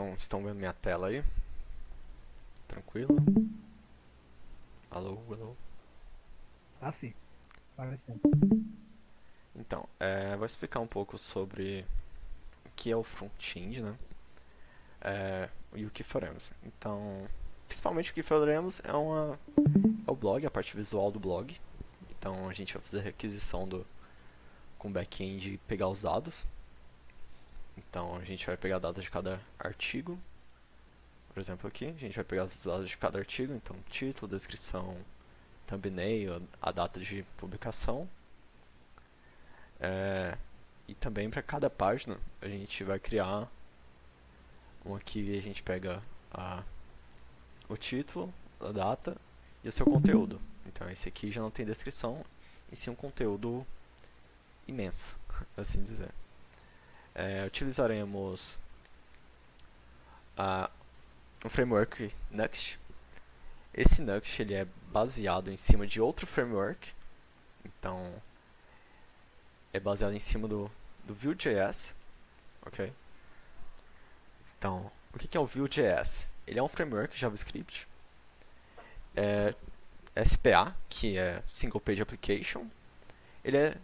Então, estão vendo minha tela aí? Tranquilo? Alô, alô? Ah, sim. Parecendo. Então, vou explicar um pouco sobre o que é o front-end, né? E o que faremos. Então, principalmente o que faremos é o blog, a parte visual do blog. Então, a gente vai fazer a requisição com o back-end e pegar os dados. Então, a gente vai pegar dados de cada artigo. Por exemplo, aqui, a gente vai pegar os dados de cada artigo. Então, título, descrição, thumbnail, a data de publicação. E também para cada página a gente vai criar um aqui, a gente pega a, o título, a data e o seu conteúdo. Então esse aqui já não tem descrição, e sim um conteúdo imenso, assim dizer. Utilizaremos um framework Next. Esse Next ele é baseado em cima de outro framework, então é baseado em cima do Vue.js, ok? Então, o que é o Vue.js? Ele é um framework JavaScript, é SPA, que é Single Page Application. Ele é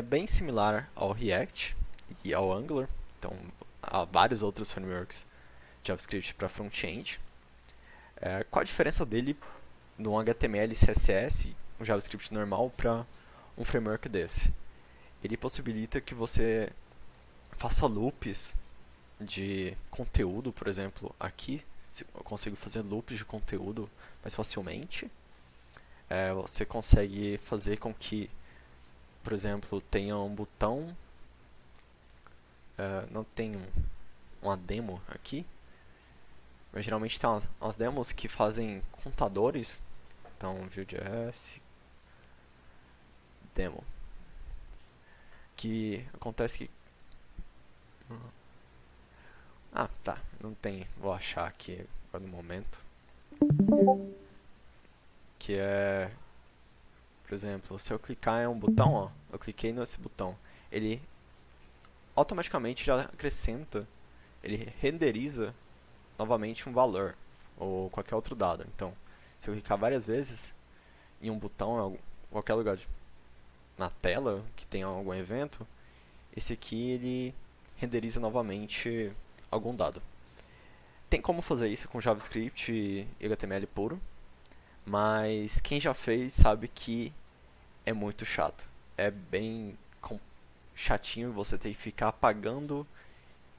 bem similar ao React e ao Angular, então há vários outros frameworks JavaScript para front-end. Qual a diferença dele no HTML e CSS, um JavaScript normal, para um framework desse? Ele possibilita que você faça loops de conteúdo, por exemplo, aqui eu consigo fazer loops de conteúdo mais facilmente. Você consegue fazer com que, por exemplo, tenha um botão, não tem uma demo aqui, mas geralmente tem umas demos que fazem contadores. Então, Vue.js demo, que acontece que tá, não tem, vou achar aqui agora no momento, que é, por exemplo, se eu clicar em um botão, ó, eu cliquei nesse botão, ele automaticamente já acrescenta, ele renderiza novamente um valor ou qualquer outro dado. Então, se eu clicar várias vezes em um botão em qualquer lugar na tela que tenha algum evento, esse aqui ele renderiza novamente algum dado. Tem como fazer isso com JavaScript e HTML puro, mas quem já fez sabe que é muito chato. É bem chatinho você ter que ficar apagando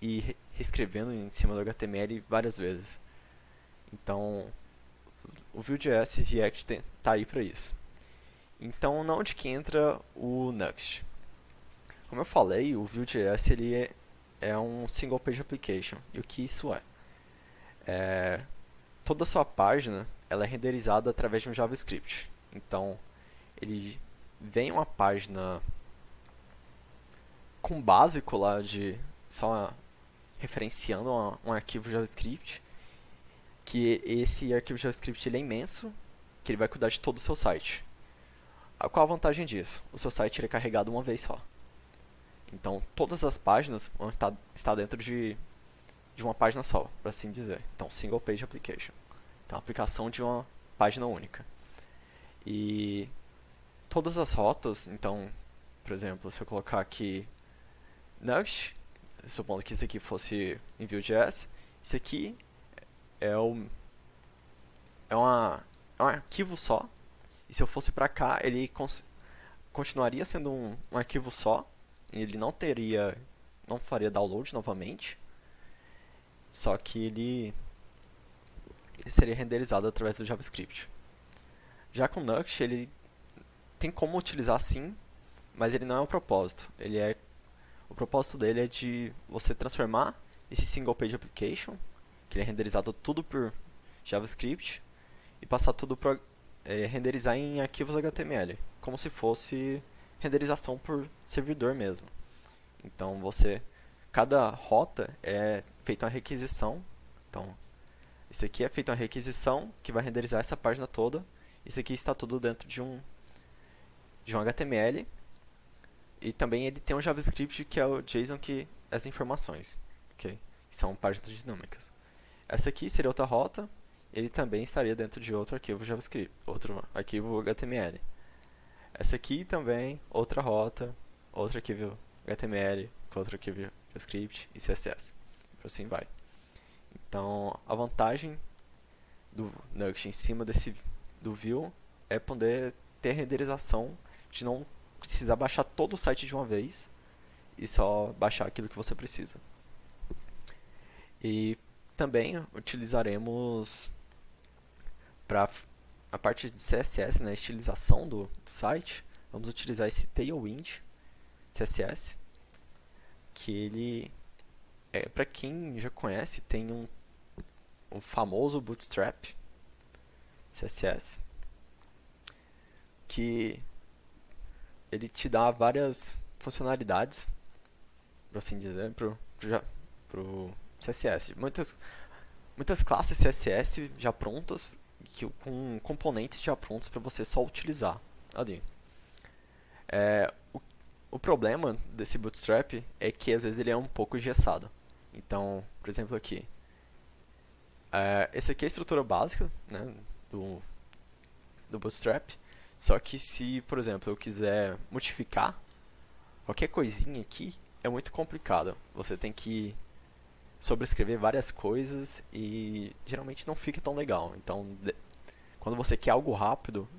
e reescrevendo em cima do HTML várias vezes. Então, o Vue.js e React tá aí para isso. Então, onde que entra o Next? Como eu falei, o Vue.js ele é um single page application. E o que isso é? Toda a sua página ela é renderizada através de um JavaScript. Então, ele vem uma página com básico lá de só referenciando um arquivo JavaScript, que esse arquivo JavaScript ele é imenso, que ele vai cuidar de todo o seu site. Qual a vantagem disso? O seu site ele é carregado uma vez só. Então, todas as páginas vão estar dentro de uma página só, por assim dizer. Então, single page application. Então, a aplicação de uma página única. E todas as rotas, então, por exemplo, se eu colocar aqui Next, supondo que isso aqui fosse em Vue.js, isso aqui é, o, é um arquivo só. E se eu fosse para cá, ele continuaria sendo um arquivo só. Ele não faria download novamente. Só que ele seria renderizado através do JavaScript. Já com Nuxt, ele tem como utilizar sim, mas ele não é o propósito. O propósito dele é de você transformar esse single page application, que ele é renderizado tudo por JavaScript, e passar tudo para renderizar em arquivos HTML, como se fosse renderização por servidor mesmo. Então cada rota é feita uma requisição. Então, isso aqui é feita uma requisição que vai renderizar essa página toda. Isso aqui está tudo dentro de um HTML. E também ele tem um JavaScript que é o JSON que essas informações, ok? São páginas dinâmicas. Essa aqui seria outra rota, ele também estaria dentro de outro arquivo JavaScript, outro arquivo HTML. Essa aqui também, outra rota, outro arquivo HTML, com outro arquivo JavaScript e CSS. Por assim vai. Então, a vantagem do Nuxt em cima do Vue é poder ter renderização de não precisar baixar todo o site de uma vez e só baixar aquilo que você precisa. E também utilizaremos para a parte de CSS, né, estilização do site, vamos utilizar esse Tailwind CSS, que ele para quem já conhece, tem um famoso Bootstrap CSS, que ele te dá várias funcionalidades, por assim dizer, pro CSS. Muitas classes CSS já prontas, com componentes já prontos para você só utilizar ali. O problema desse Bootstrap é que às vezes ele é um pouco engessado. Então, por exemplo aqui, essa aqui é a estrutura básica, né, do Bootstrap. Só que se, por exemplo, eu quiser modificar qualquer coisinha aqui, é muito complicado. Você tem que sobrescrever várias coisas e geralmente não fica tão legal. Então, quando você quer algo rápido,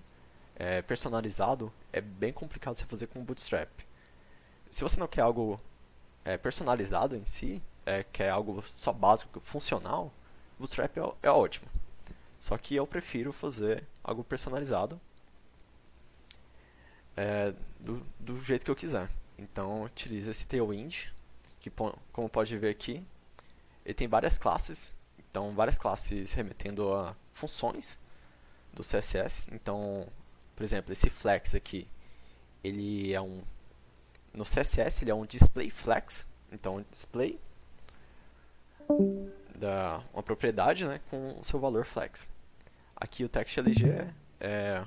personalizado, é bem complicado você fazer com o Bootstrap. Se você não quer algo personalizado em si, quer algo só básico, funcional, o Bootstrap é ótimo. Só que eu prefiro fazer algo personalizado do jeito que eu quiser. Então, utilizo esse Tailwind, que como pode ver aqui, ele tem várias classes. Então, várias classes remetendo a funções do CSS. Então, por exemplo, esse flex aqui, ele é no CSS ele é um display flex. Então, display uma propriedade, né, com o seu valor flex. Aqui o TextLG é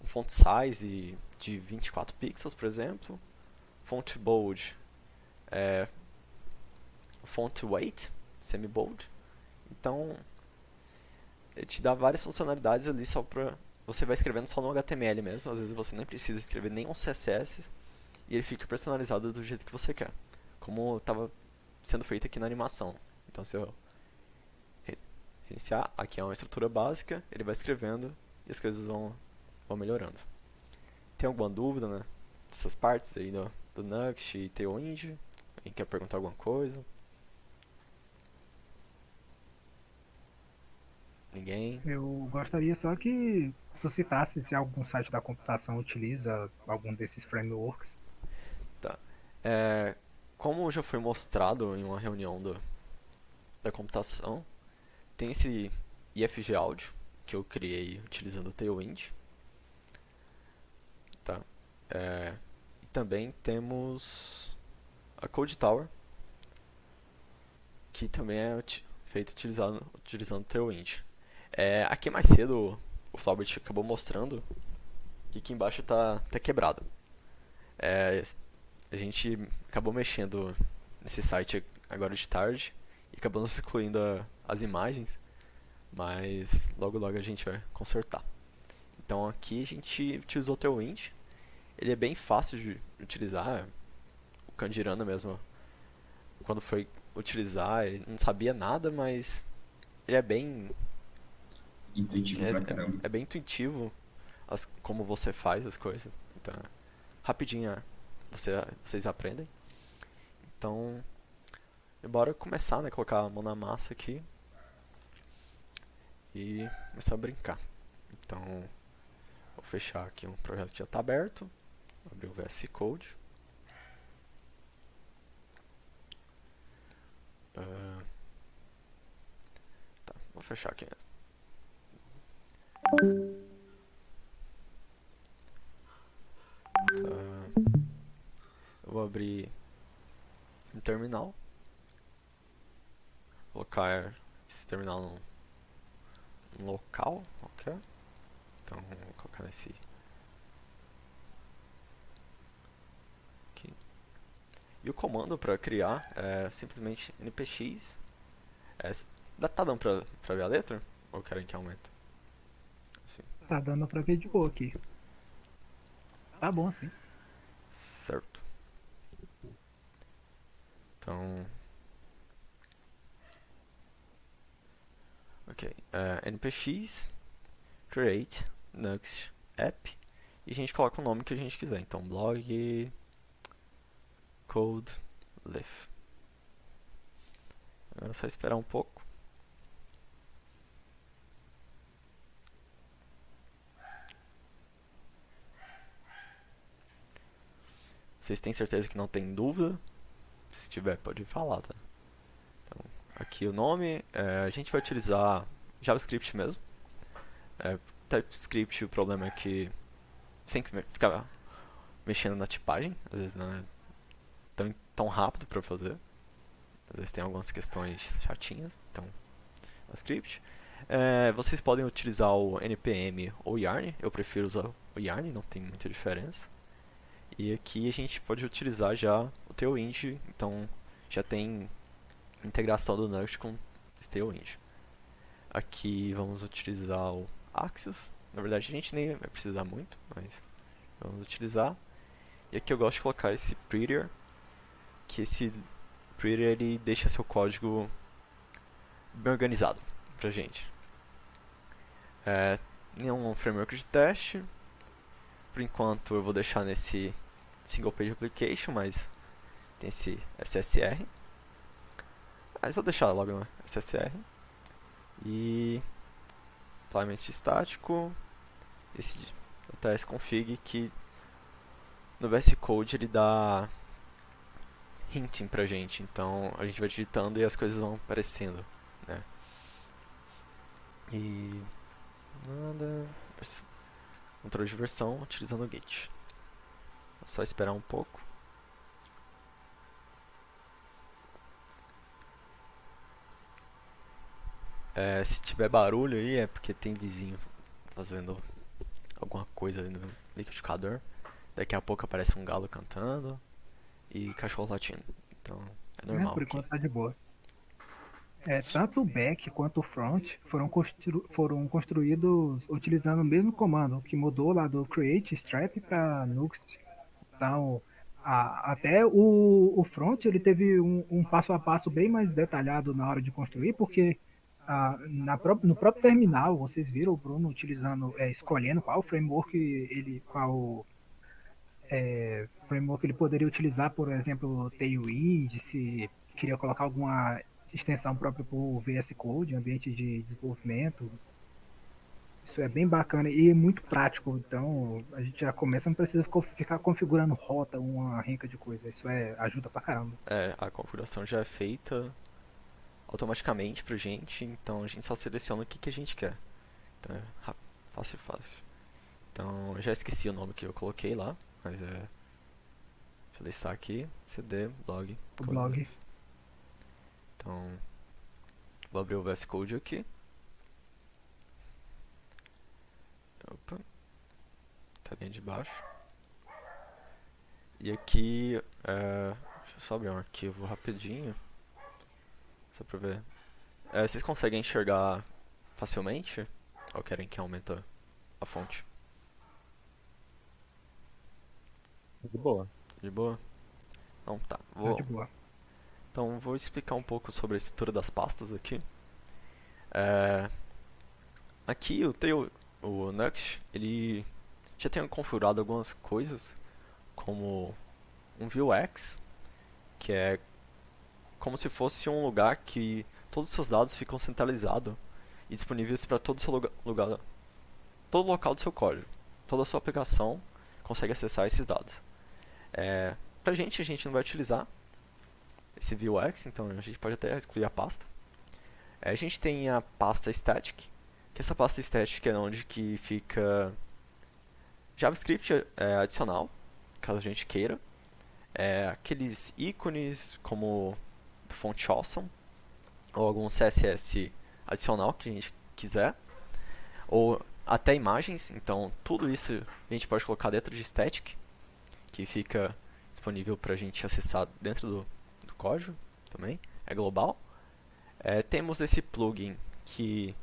um font size de 24 pixels, por exemplo. Font bold font weight, semi-bold. Então, ele te dá várias funcionalidades ali só pra... Você vai escrevendo só no HTML mesmo, às vezes você nem precisa escrever nenhum CSS e ele fica personalizado do jeito que você quer, como estava sendo feito aqui na animação. Então, se eu reiniciar, aqui é uma estrutura básica, ele vai escrevendo e as coisas vão melhorando. Tem alguma dúvida, né, dessas partes aí do Nuxt e Tailwind? Alguém quer perguntar alguma coisa? Ninguém? Eu gostaria só que tu citasse se algum site da computação utiliza algum desses frameworks. Tá. Como já foi mostrado em uma reunião da computação, tem esse IFG Audio que eu criei utilizando o Tailwind. Tá. E também temos a Code Tower, que também é feito utilizando o Tailwind. Aqui mais cedo o Flaubert acabou mostrando que aqui embaixo tá quebrado. A gente acabou mexendo nesse site agora de tarde e acabamos excluindo as imagens, mas logo logo a gente vai consertar. Então aqui a gente utilizou o Tailwind, ele é bem fácil de utilizar, o Candirana mesmo, quando foi utilizar, ele não sabia nada, mas ele é bem Intuitivo pra caramba. bem intuitivo como você faz as coisas. Então, rapidinho vocês aprendem. Então, bora começar, né? Colocar a mão na massa aqui e começar a brincar. Então, vou fechar aqui um projeto que já está aberto. Abrir o VS Code. Tá, vou fechar aqui mesmo. Eu vou abrir um terminal. Colocar esse terminal num local qualquer. Então, vou colocar nesse aqui. E o comando para criar é simplesmente npx. É, tá dando pra ver a letra? Ou querem que aumente? Sim. Tá dando pra ver de boa aqui. Tá bom, sim. Certo. Então, ok. npx create Nuxt app e a gente coloca o nome que a gente quiser. Então, blog code live. Agora é só esperar um pouco. Vocês têm certeza que não tem dúvida? Se tiver, pode falar, tá? Então, aqui o nome, a gente vai utilizar JavaScript mesmo. TypeScript, o problema é que tem que ficar mexendo na tipagem, às vezes não é tão rápido para fazer. Às vezes tem algumas questões chatinhas, então JavaScript. Vocês podem utilizar o npm ou Yarn, eu prefiro usar o Yarn, não tem muita diferença. E aqui a gente pode utilizar já o Tailwind, então já tem integração do Nuxt com esse Tailwind. Aqui vamos utilizar o Axios, na verdade a gente nem vai precisar muito, mas vamos utilizar. E aqui eu gosto de colocar esse Prettier, que esse Prettier ele deixa seu código bem organizado pra gente. Em um framework de teste, por enquanto eu vou deixar nesse Single Page Application, mas tem esse SSR. Mas vou deixar logo no SSR. E implement estático, esse tsconfig que no VS Code ele dá hinting pra gente, então a gente vai digitando e as coisas vão aparecendo, né? E nada, controle de versão utilizando o Git. É só esperar um pouco. Se tiver barulho aí é porque tem vizinho fazendo alguma coisa ali no liquidificador. Daqui a pouco aparece um galo cantando e cachorro latindo. Então é normal Por aqui. enquanto tá de boa. Tanto o back quanto o front foram construídos utilizando o mesmo comando, que mudou lá do create strap para Nuxt. Então, até o front ele teve um passo a passo bem mais detalhado na hora de construir, porque no próprio terminal vocês viram o Bruno utilizando, escolhendo qual framework ele poderia utilizar, por exemplo, o Tailwind, se queria colocar alguma extensão própria para o VS Code, ambiente de desenvolvimento. Isso é bem bacana e muito prático. Então a gente já começa, não precisa ficar configurando rota, uma renca de coisa. Isso ajuda pra caramba. A configuração já é feita automaticamente pra gente, então a gente só seleciona o que a gente quer. Então é fácil. Então eu já esqueci o nome que eu coloquei lá, mas deixa eu listar aqui, cd blog. O blog. Então vou abrir o VS Code aqui. Opa, tá bem de baixo. E aqui, deixa eu só abrir um arquivo rapidinho, só pra ver. Vocês conseguem enxergar facilmente? Ou querem que aumente a fonte? De boa. De boa? Então tá. De boa. Então vou explicar um pouco sobre a estrutura das pastas aqui. Aqui o Nuxt, ele já tem configurado algumas coisas, como um Vuex, que é como se fosse um lugar que todos os seus dados ficam centralizados e disponíveis para todo o seu lugar, todo local do seu código. Toda a sua aplicação consegue acessar esses dados. Pra a gente não vai utilizar esse Vuex, então a gente pode até excluir a pasta. A gente tem a pasta static, que essa pasta static é onde que fica JavaScript adicional, caso a gente queira. Aqueles ícones como do Font Awesome, ou algum CSS adicional que a gente quiser, ou até imagens. Então tudo isso a gente pode colocar dentro de static, que fica disponível para a gente acessar dentro do código também, é global. Temos esse plugin que,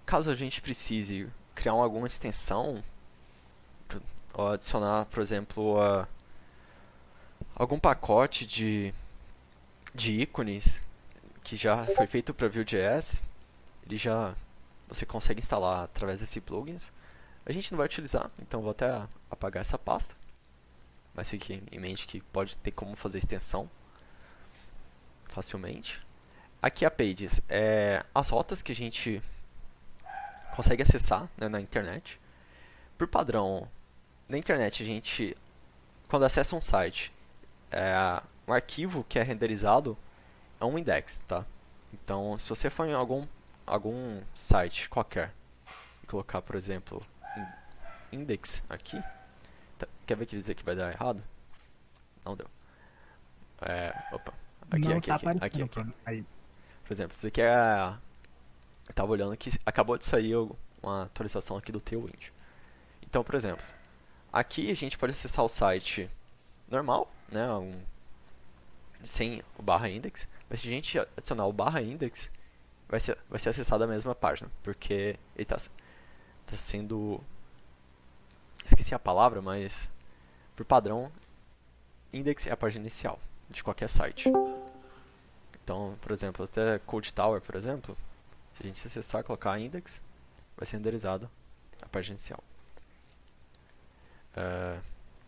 caso a gente precise criar alguma extensão, ou adicionar, por exemplo, algum pacote de ícones que já foi feito para Vue.js, você consegue instalar através desse plugins. A gente não vai utilizar, então vou até apagar essa pasta, mas fique em mente que pode ter como fazer extensão facilmente. Aqui a Pages as rotas que a gente consegue acessar, né, na internet. Por padrão, na internet a gente, quando acessa um site, um arquivo que é renderizado é um index, tá? Então, se você for em algum site qualquer e colocar, por exemplo, index aqui, quer ver que dizer que vai dar errado? Não deu. Opa. Não tá aparecendo, aqui. Bruno. Aí. Por exemplo, isso aqui eu tava olhando que acabou de sair uma atualização aqui do Tailwind. Então, por exemplo, aqui a gente pode acessar o site normal, né, sem o barra index, mas se a gente adicionar o barra index, vai ser acessada a mesma página, porque ele tá sendo... Esqueci a palavra, mas por padrão, index é a página inicial de qualquer site. Então, por exemplo, até Code Tower, por exemplo, se a gente acessar e colocar index, vai ser renderizado a página inicial.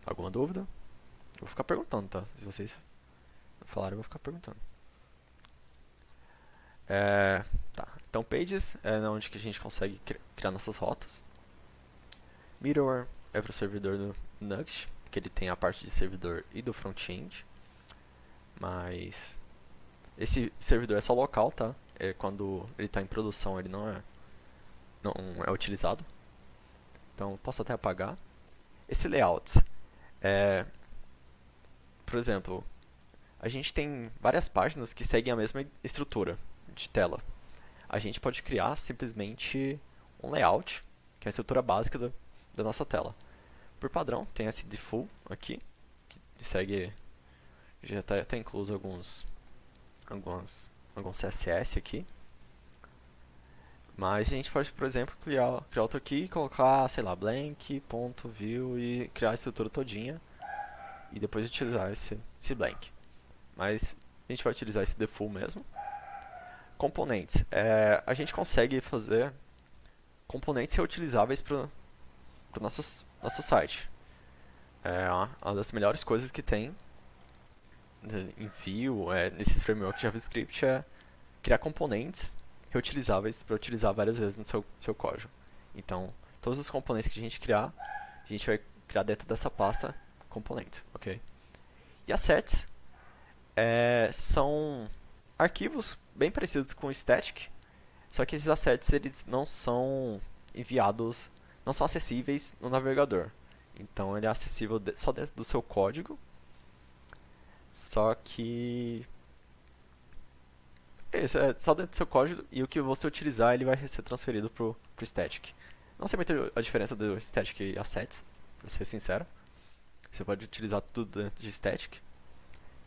Alguma dúvida? Eu vou ficar perguntando, tá? Se vocês falarem, eu vou ficar perguntando. Tá. Então, Pages é onde que a gente consegue criar nossas rotas. Middleware é para o servidor do Nuxt, que ele tem a parte de servidor e do front-end. Mas esse servidor é só local, tá? Quando ele está em produção, ele não é utilizado. Então, posso até apagar. Esse layout, por exemplo, a gente tem várias páginas que seguem a mesma estrutura de tela. A gente pode criar simplesmente um layout, que é a estrutura básica da nossa tela. Por padrão, tem esse default aqui, que segue, já está incluso alguns CSS aqui. Mas a gente pode, por exemplo, criar outro aqui e colocar, sei lá, blank.view e criar a estrutura todinha e depois utilizar esse blank. Mas a gente vai utilizar esse default mesmo. Componentes. A gente consegue fazer componentes reutilizáveis para o nosso site. Uma das melhores coisas que tem em Vue, nesses frameworks de JavaScript, é criar componentes reutilizáveis para utilizar várias vezes no seu código. Então, todos os componentes que a gente criar, a gente vai criar dentro dessa pasta componentes, ok? E assets são arquivos bem parecidos com o static, só que esses assets eles não são enviados, não são acessíveis no navegador. Então ele é acessível só dentro do seu código, só que isso é só dentro do seu código e o que você utilizar ele vai ser transferido pro static. Não sei muito a diferença do static e assets, pra ser sincero. Você pode utilizar tudo dentro de static,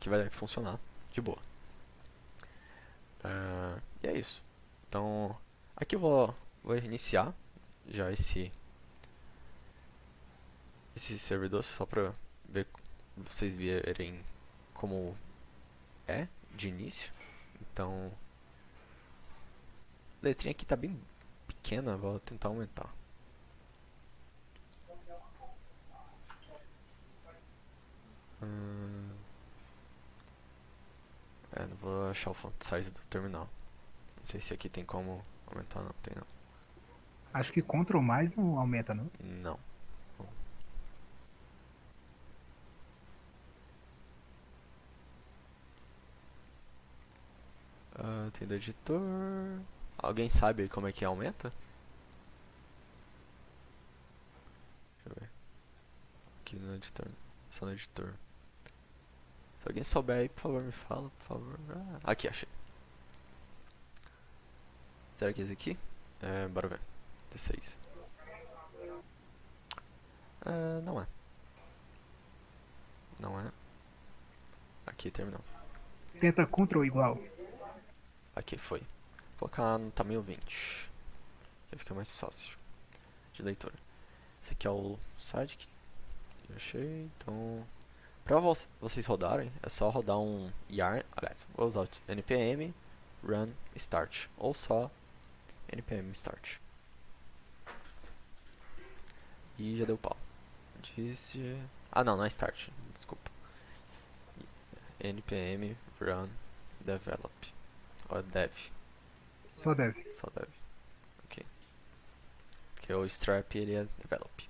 que vai funcionar de boa. E é isso. Então, aqui eu vou iniciar já esse servidor, só para vocês verem como é de início. Então, a letrinha aqui tá bem pequena, vou tentar aumentar. Não vou achar o font size do terminal. Não sei se aqui tem como aumentar, não tem não. Acho que Ctrl mais não aumenta, não? Não. Tem do editor. Alguém sabe como é que aumenta? Deixa eu ver. Aqui no editor. Só no editor. Se alguém souber aí, por favor, me fala, por favor. Aqui, achei. Será que é esse aqui? Bora ver. D6. Não é. Não é. Aqui terminou. Tenta Ctrl igual. Aqui foi. Vou colocar no tamanho 20. Que fica mais fácil de leitura. Esse aqui é o site que eu achei. Então, para vocês rodarem, é só rodar um yarn. Aliás, vou usar o npm run start. Ou só npm start. E já deu pau. Ah, não é start. Desculpa. npm run develop. Ou dev. Só deve. Só dev. Ok. Porque o strap ele é develop.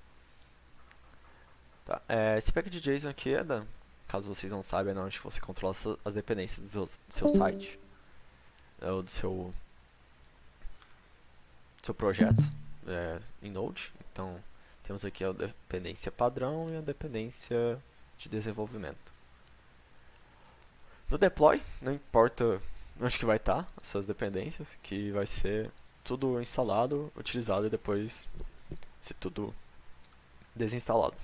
Tá. Esse package JSON aqui é da. Caso vocês não saibam, é onde você controla as dependências do seu site. Ou do seu projeto em Node. Então, temos aqui a dependência padrão e a dependência de desenvolvimento. No deploy, não importa onde que vai estar as suas dependências, que vai ser tudo instalado, utilizado e depois ser tudo desinstalado.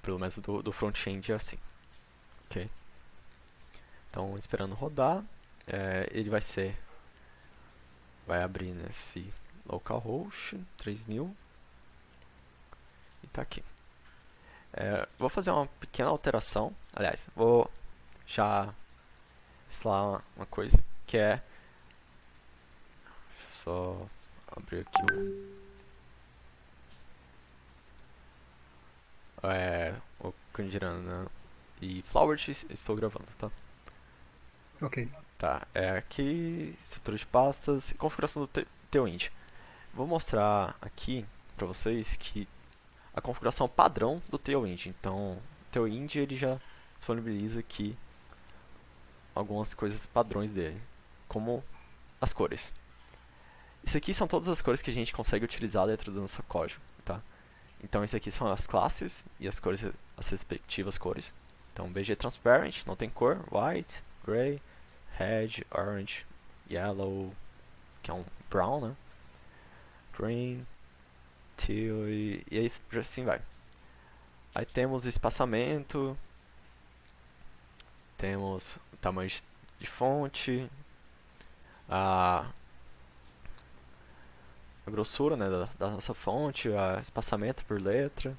Pelo menos do front-end é assim. Ok? Então, esperando rodar, ele vai abrir nesse localhost 3000 e tá aqui. Vou fazer uma pequena alteração. Aliás, vou já instalar uma coisa que é. Deixa eu só abrir aqui o Candirana, né? E Flowert estou gravando, tá? Ok. Tá, aqui, estrutura de pastas, configuração do Tailwind. Vou mostrar aqui pra vocês que a configuração padrão do Tailwind. Então, o Tailwind ele já disponibiliza aqui algumas coisas padrões dele, como as cores. Isso aqui são todas as cores que a gente consegue utilizar dentro do nosso código, tá? Então, isso aqui são as classes e as respectivas cores. Então, BG Transparent, não tem cor, White, Gray, Red, Orange, Yellow, que é um Brown, né? Green, Teal e aí assim vai. Aí temos espaçamento, temos o tamanho de fonte, a grossura, né, da nossa fonte, o espaçamento por letra,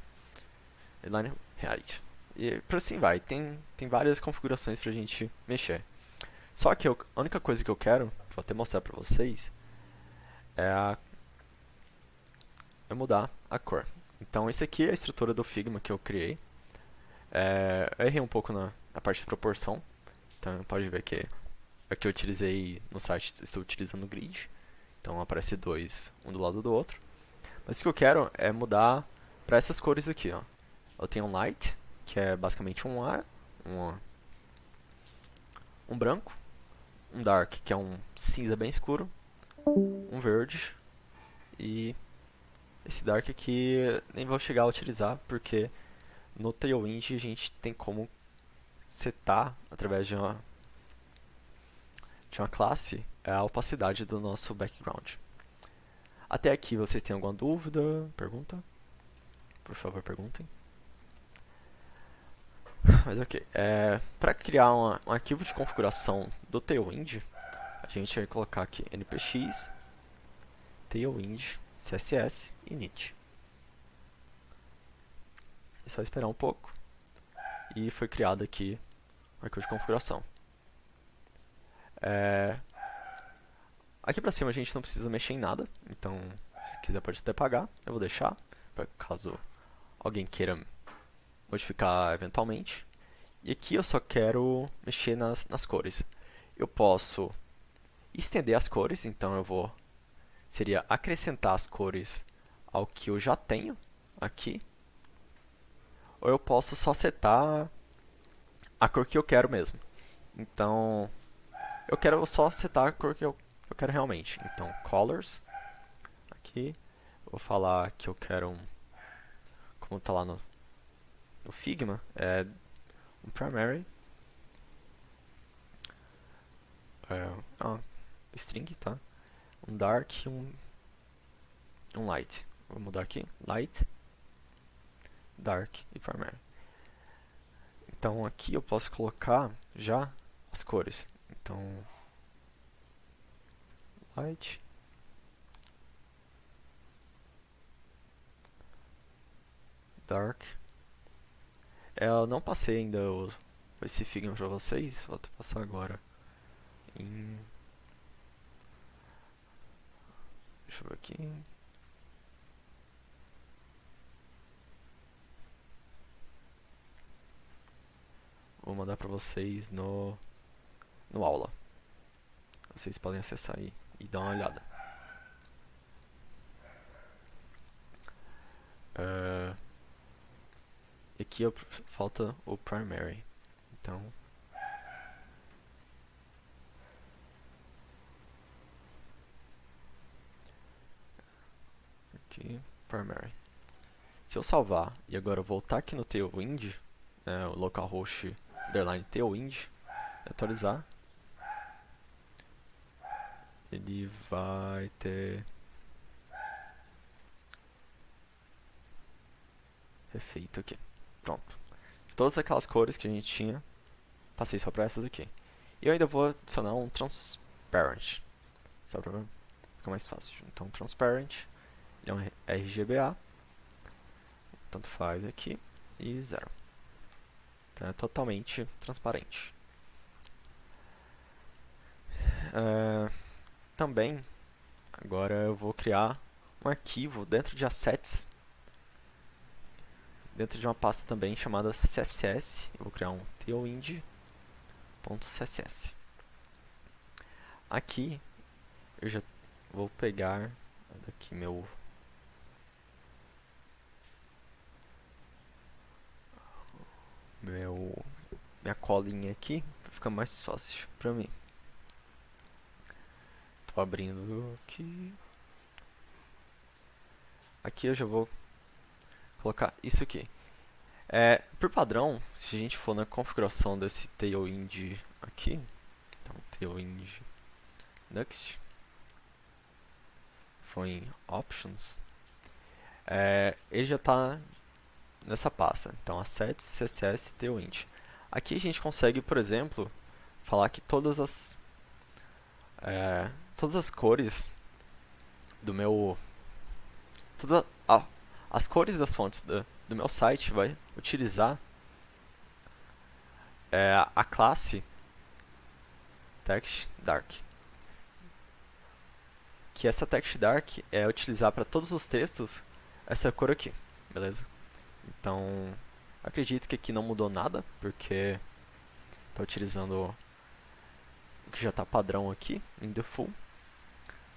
line height. E por assim vai. Tem várias configurações pra gente mexer. Só que a única coisa que eu quero, vou até mostrar pra vocês, é mudar a cor. Então, esse aqui é a estrutura do Figma que eu criei. Eu errei um pouco na parte de proporção. Então, pode ver que a que eu utilizei no site, estou utilizando o grid. Então, aparece dois, um do lado do outro. Mas o que eu quero é mudar para essas cores aqui, ó. Eu tenho um light, que é basicamente um branco. Um dark, que é um cinza bem escuro. Um verde. E esse dark aqui nem vou chegar a utilizar, porque no Tailwind a gente tem como setar, através de uma classe, a opacidade do nosso background. Até aqui vocês têm alguma dúvida? Pergunta? Por favor, perguntem. Mas ok. Para criar um arquivo de configuração do Tailwind, a gente vai colocar aqui npx tailwind css init. É só esperar um pouco. E foi criado aqui o arquivo de configuração. Aqui pra cima a gente não precisa mexer em nada, então se quiser pode até apagar, eu vou deixar, pra caso alguém queira modificar eventualmente. E aqui eu só quero mexer nas cores. Eu posso estender as cores, então seria acrescentar as cores ao que eu já tenho aqui. Ou eu posso só setar a cor que eu quero mesmo. Então, eu quero só setar a cor que eu quero realmente. Então, colors, aqui, vou falar que eu quero como está lá no Figma, um primary, string, tá? Um dark e um light. Vou mudar aqui, light, dark e primary. Então aqui eu posso colocar já as cores. Então, light, dark. Eu não passei ainda esse figma pra vocês, vou passar agora. Deixa eu ver aqui. Vou mandar pra vocês no aula. Vocês podem acessar aí e dar uma olhada. Aqui falta o primary. Então, aqui, primary. Se eu salvar e agora voltar aqui no Tailwind, o localhost underline Tailwind, atualizar, ele vai ter efeito aqui. Pronto. De todas aquelas cores que a gente tinha, passei só para essas aqui. E eu ainda vou adicionar um transparent, só para ficar mais fácil. Então, transparent, ele é um RGBA, tanto faz aqui, e 0. Então é totalmente transparente. Também, agora eu vou criar um arquivo dentro de assets, dentro de uma pasta também chamada CSS. Eu vou criar um tailwind.css. Aqui eu já vou pegar daqui minha colinha aqui, para ficar mais fácil para mim. Tô abrindo aqui. Aqui eu já vou colocar isso aqui. Por padrão, se a gente for na configuração desse Tailwind aqui, então Tailwind Next, foi em Options, ele já está nessa pasta. Então, Assets, CSS, Tailwind. Aqui a gente consegue, por exemplo, falar que todas as cores do meu... as cores das fontes do meu site vai utilizar a classe Text Dark. Que essa Text Dark é utilizar para todos os textos essa cor aqui, beleza? Então, acredito que aqui não mudou nada, porque está utilizando o que já está padrão aqui, em default.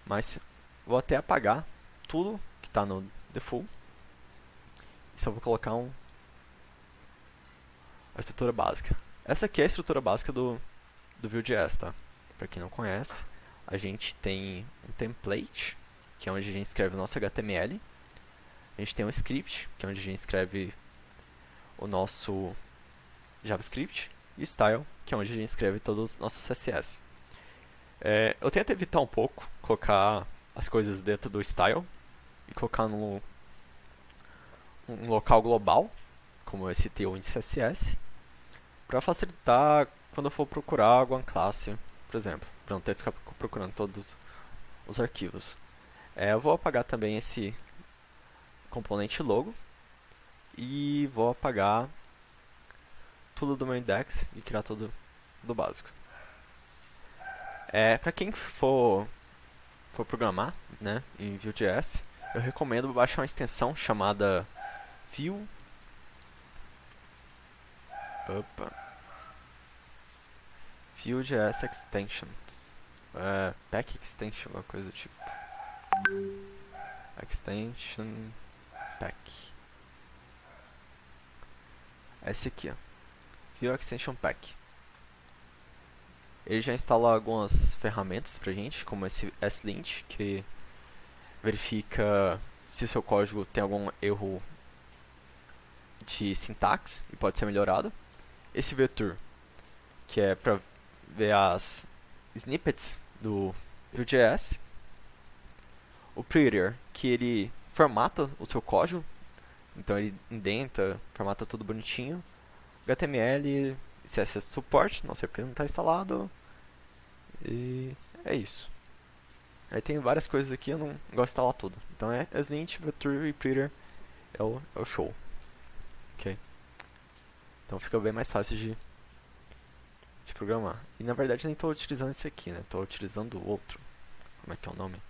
Mas vou até apagar tudo que está no default. E só vou colocar a estrutura básica. Essa aqui é a estrutura básica do Vue.js, tá? Para quem não conhece, a gente tem um template, que é onde a gente escreve o nosso HTML. A gente tem um script, que é onde a gente escreve o nosso JavaScript. E style, que é onde a gente escreve todos os nossos CSS. Eu tento evitar um pouco colocar as coisas dentro do style e colocar num local global, como esse Tailwind CSS, para facilitar quando eu for procurar alguma classe, por exemplo, para não ter que ficar procurando todos os arquivos. Eu vou apagar também esse componente logo e vou apagar tudo do meu index e criar tudo do básico. Para quem for programar, né, em Vue.js, eu recomendo baixar uma extensão chamada Vue.js Extensions. Pack Extension, alguma coisa do tipo. Extension Pack. Esse aqui, ó. Vue Extension Pack. Ele já instala algumas ferramentas pra gente, como esse slint, que verifica se o seu código tem algum erro de sintaxe e pode ser melhorado. Esse Vector, que é para ver as snippets do Vue.js. O Prettier, que ele formata o seu código, então ele indenta, formata tudo bonitinho. HTML, CSS suporte, não sei porque não está instalado. E é isso. Aí tem várias coisas aqui, eu não gosto de instalar tudo. Então é Slint, Vector e Prettier é o show. Ok? Então fica bem mais fácil de programar. E na verdade nem estou utilizando esse aqui, né? Estou utilizando o outro. Como é que é o nome?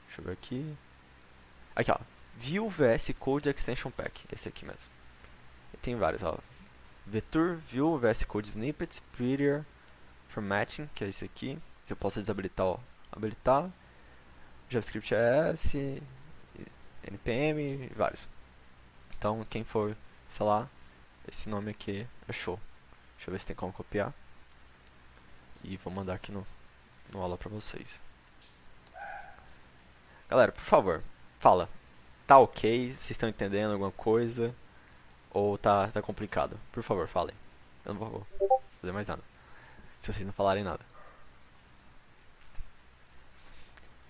Deixa eu ver aqui. Aqui, ó. Vue VS Code Extension Pack. Esse aqui mesmo. E tem vários, ó. Vector, Vue, VS Code Snippets, Prettier, Formatting, que é esse aqui. Que eu posso desabilitar ou habilitar. JavaScript ES, NPM, vários. Então, quem for, sei lá, esse nome aqui é show. Deixa eu ver se tem como copiar. E vou mandar aqui no aula pra vocês. Galera, por favor, fala. Tá ok? Vocês estão entendendo alguma coisa? Ou tá complicado? Por favor, falem. Eu não vou fazer mais nada. Se vocês não falarem nada.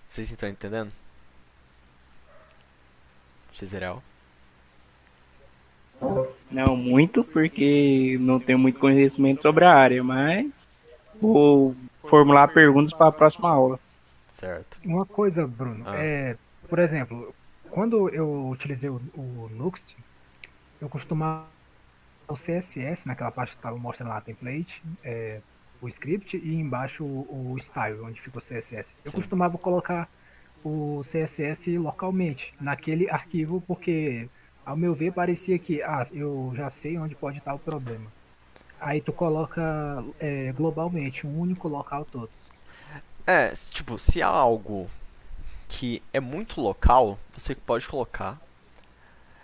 Vocês estão entendendo? Xerel? Não muito, porque não tenho muito conhecimento sobre a área, mas vou formular perguntas para a próxima aula. Certo. Uma coisa, Bruno, por exemplo, quando eu utilizei o Nuxt, eu costumava o CSS, naquela parte que estava mostrando lá a template, o script, e embaixo o style, onde fica o CSS. Eu Sim. costumava colocar o CSS localmente, naquele arquivo, porque, ao meu ver, parecia que, eu já sei onde pode estar o problema. Aí tu coloca globalmente, um único local todos. Tipo, se há algo que é muito local, você pode colocar.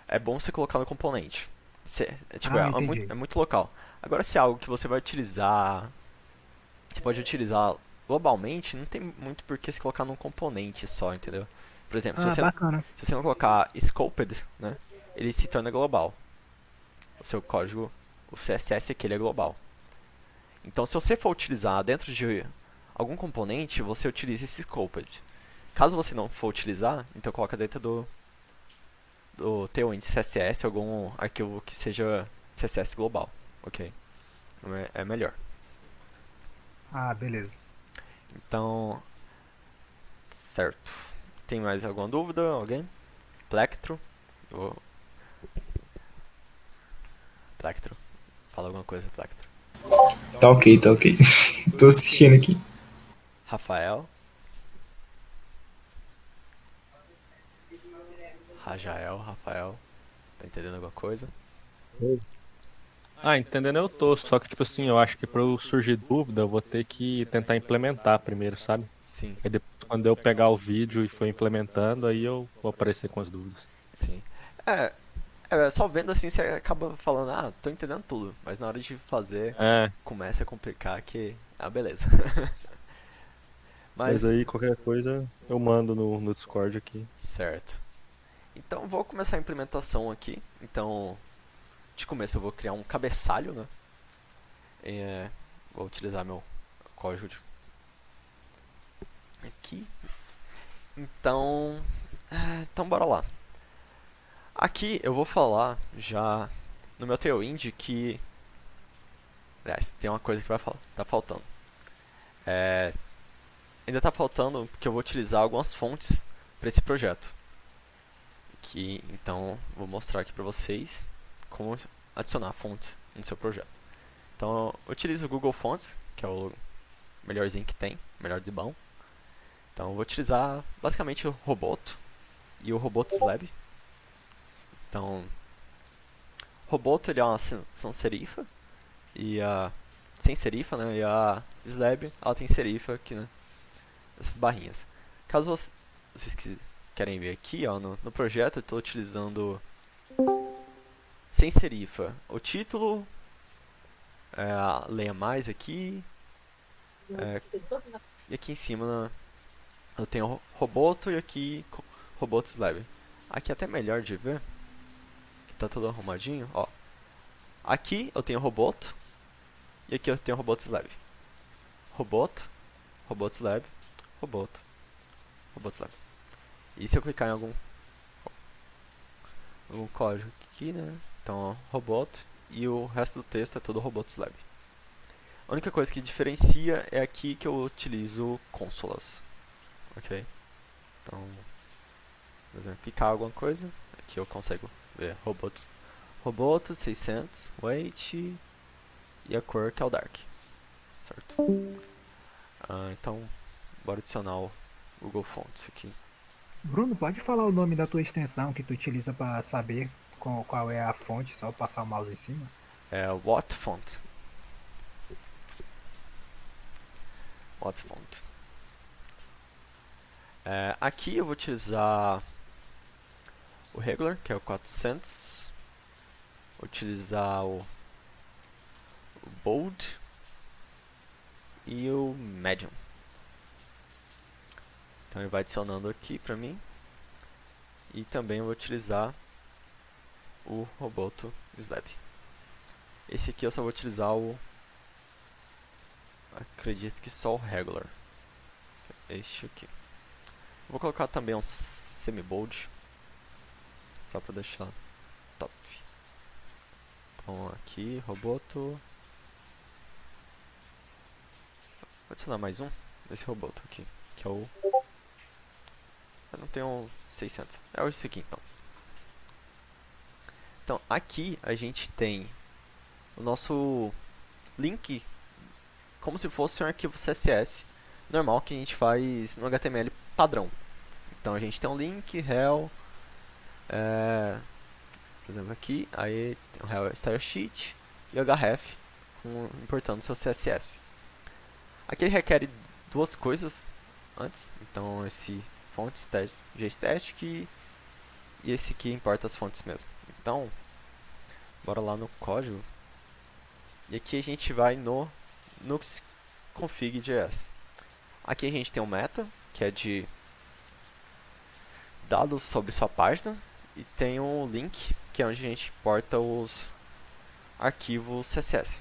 É bom você colocar no componente. Entendi. É muito local. Agora, se é algo que você vai utilizar, você pode utilizar globalmente, não tem muito por que se colocar num componente só, entendeu? Por exemplo, Bacana. se você não colocar scoped, né, ele se torna global. O seu código, o CSS aqui, ele é global. Então, se você for utilizar dentro de algum componente, você utiliza esse scoped. Caso você não for utilizar, então coloca dentro do teu índice CSS algum arquivo que seja CSS global, ok? É melhor. Beleza. Então, certo. Tem mais alguma dúvida? Alguém? Plectro? Plectro. Fala alguma coisa, Plectro. Tá ok, tá ok. Tô assistindo aqui. Rafael? Rafael. Tá entendendo alguma coisa? Entendendo eu tô, só que tipo assim, eu acho que pra eu surgir dúvida, eu vou ter que tentar implementar primeiro, sabe? Sim, Aí depois, quando eu pegar o vídeo e for implementando, aí eu vou aparecer com as dúvidas. sim. Só vendo assim você acaba falando, tô entendendo tudo. Mas na hora de fazer, começa a complicar que... beleza. Mas aí qualquer coisa eu mando no Discord aqui. Certo. Então vou começar a implementação aqui. Então, de começo eu vou criar um cabeçalho, né? Vou utilizar meu código aqui. Então, bora lá. Aqui eu vou falar já no meu Tailwind que... Aliás, tem uma coisa que tá faltando. Ainda tá faltando porque eu vou utilizar algumas fontes para esse projeto. Então, vou mostrar aqui para vocês como adicionar fontes no seu projeto. Então, eu utilizo o Google Fonts, que é o melhorzinho que tem, melhor de bom. Então, eu vou utilizar basicamente o Roboto e o Roboto Slab. Então, Roboto ele é uma sans serifa e sem serifa, né? E a Slab ela tem serifa aqui, né? Essas barrinhas. Caso vocês querem ver aqui, ó, no projeto eu estou utilizando sem serifa o título, leia mais aqui, e aqui em cima eu tenho Roboto e aqui Roboto Slab. Aqui é até melhor de ver, que tá tudo arrumadinho, ó. Aqui eu tenho Roboto e aqui eu tenho Roboto Slab. Roboto, Roboto Slab, Roboto, Roboto Slab. E se eu clicar em algum... o código aqui, né? Então, robot, e o resto do texto é todo robots lab. A única coisa que diferencia é aqui que eu utilizo consolas, ok? Então, por exemplo, clicar alguma coisa, aqui eu consigo ver robots 600, weight e a cor que é o dark, certo? Então, bora adicionar o Google Fonts aqui. Bruno, pode falar o nome da tua extensão que tu utiliza para saber qual é a fonte, só passar o mouse em cima? É What Font. What Font. Aqui eu vou utilizar o regular, que é o 400. Vou utilizar o bold e o medium. Então ele vai adicionando aqui pra mim. E também eu vou utilizar o Roboto Slab. Esse aqui eu só vou utilizar o... acredito que só o regular. Este aqui. Vou colocar também um semi-bold. Só pra deixar top. Então aqui, Roboto. Vou adicionar mais um desse Roboto aqui. Que é o... eu não tenho 600. É esse aqui então. Então aqui a gente tem o nosso link como se fosse um arquivo CSS normal que a gente faz no HTML padrão. Então a gente tem um link, rel, por exemplo aqui, aí tem o rel style sheet e o href importando seu CSS. Aqui ele requer duas coisas antes, então esse fontes JStatic e esse aqui importa as fontes mesmo. Então, bora lá no código. E aqui a gente vai no Nux config.js. Aqui a gente tem um meta, que é de dados sobre sua página, e tem um link, que é onde a gente importa os arquivos CSS.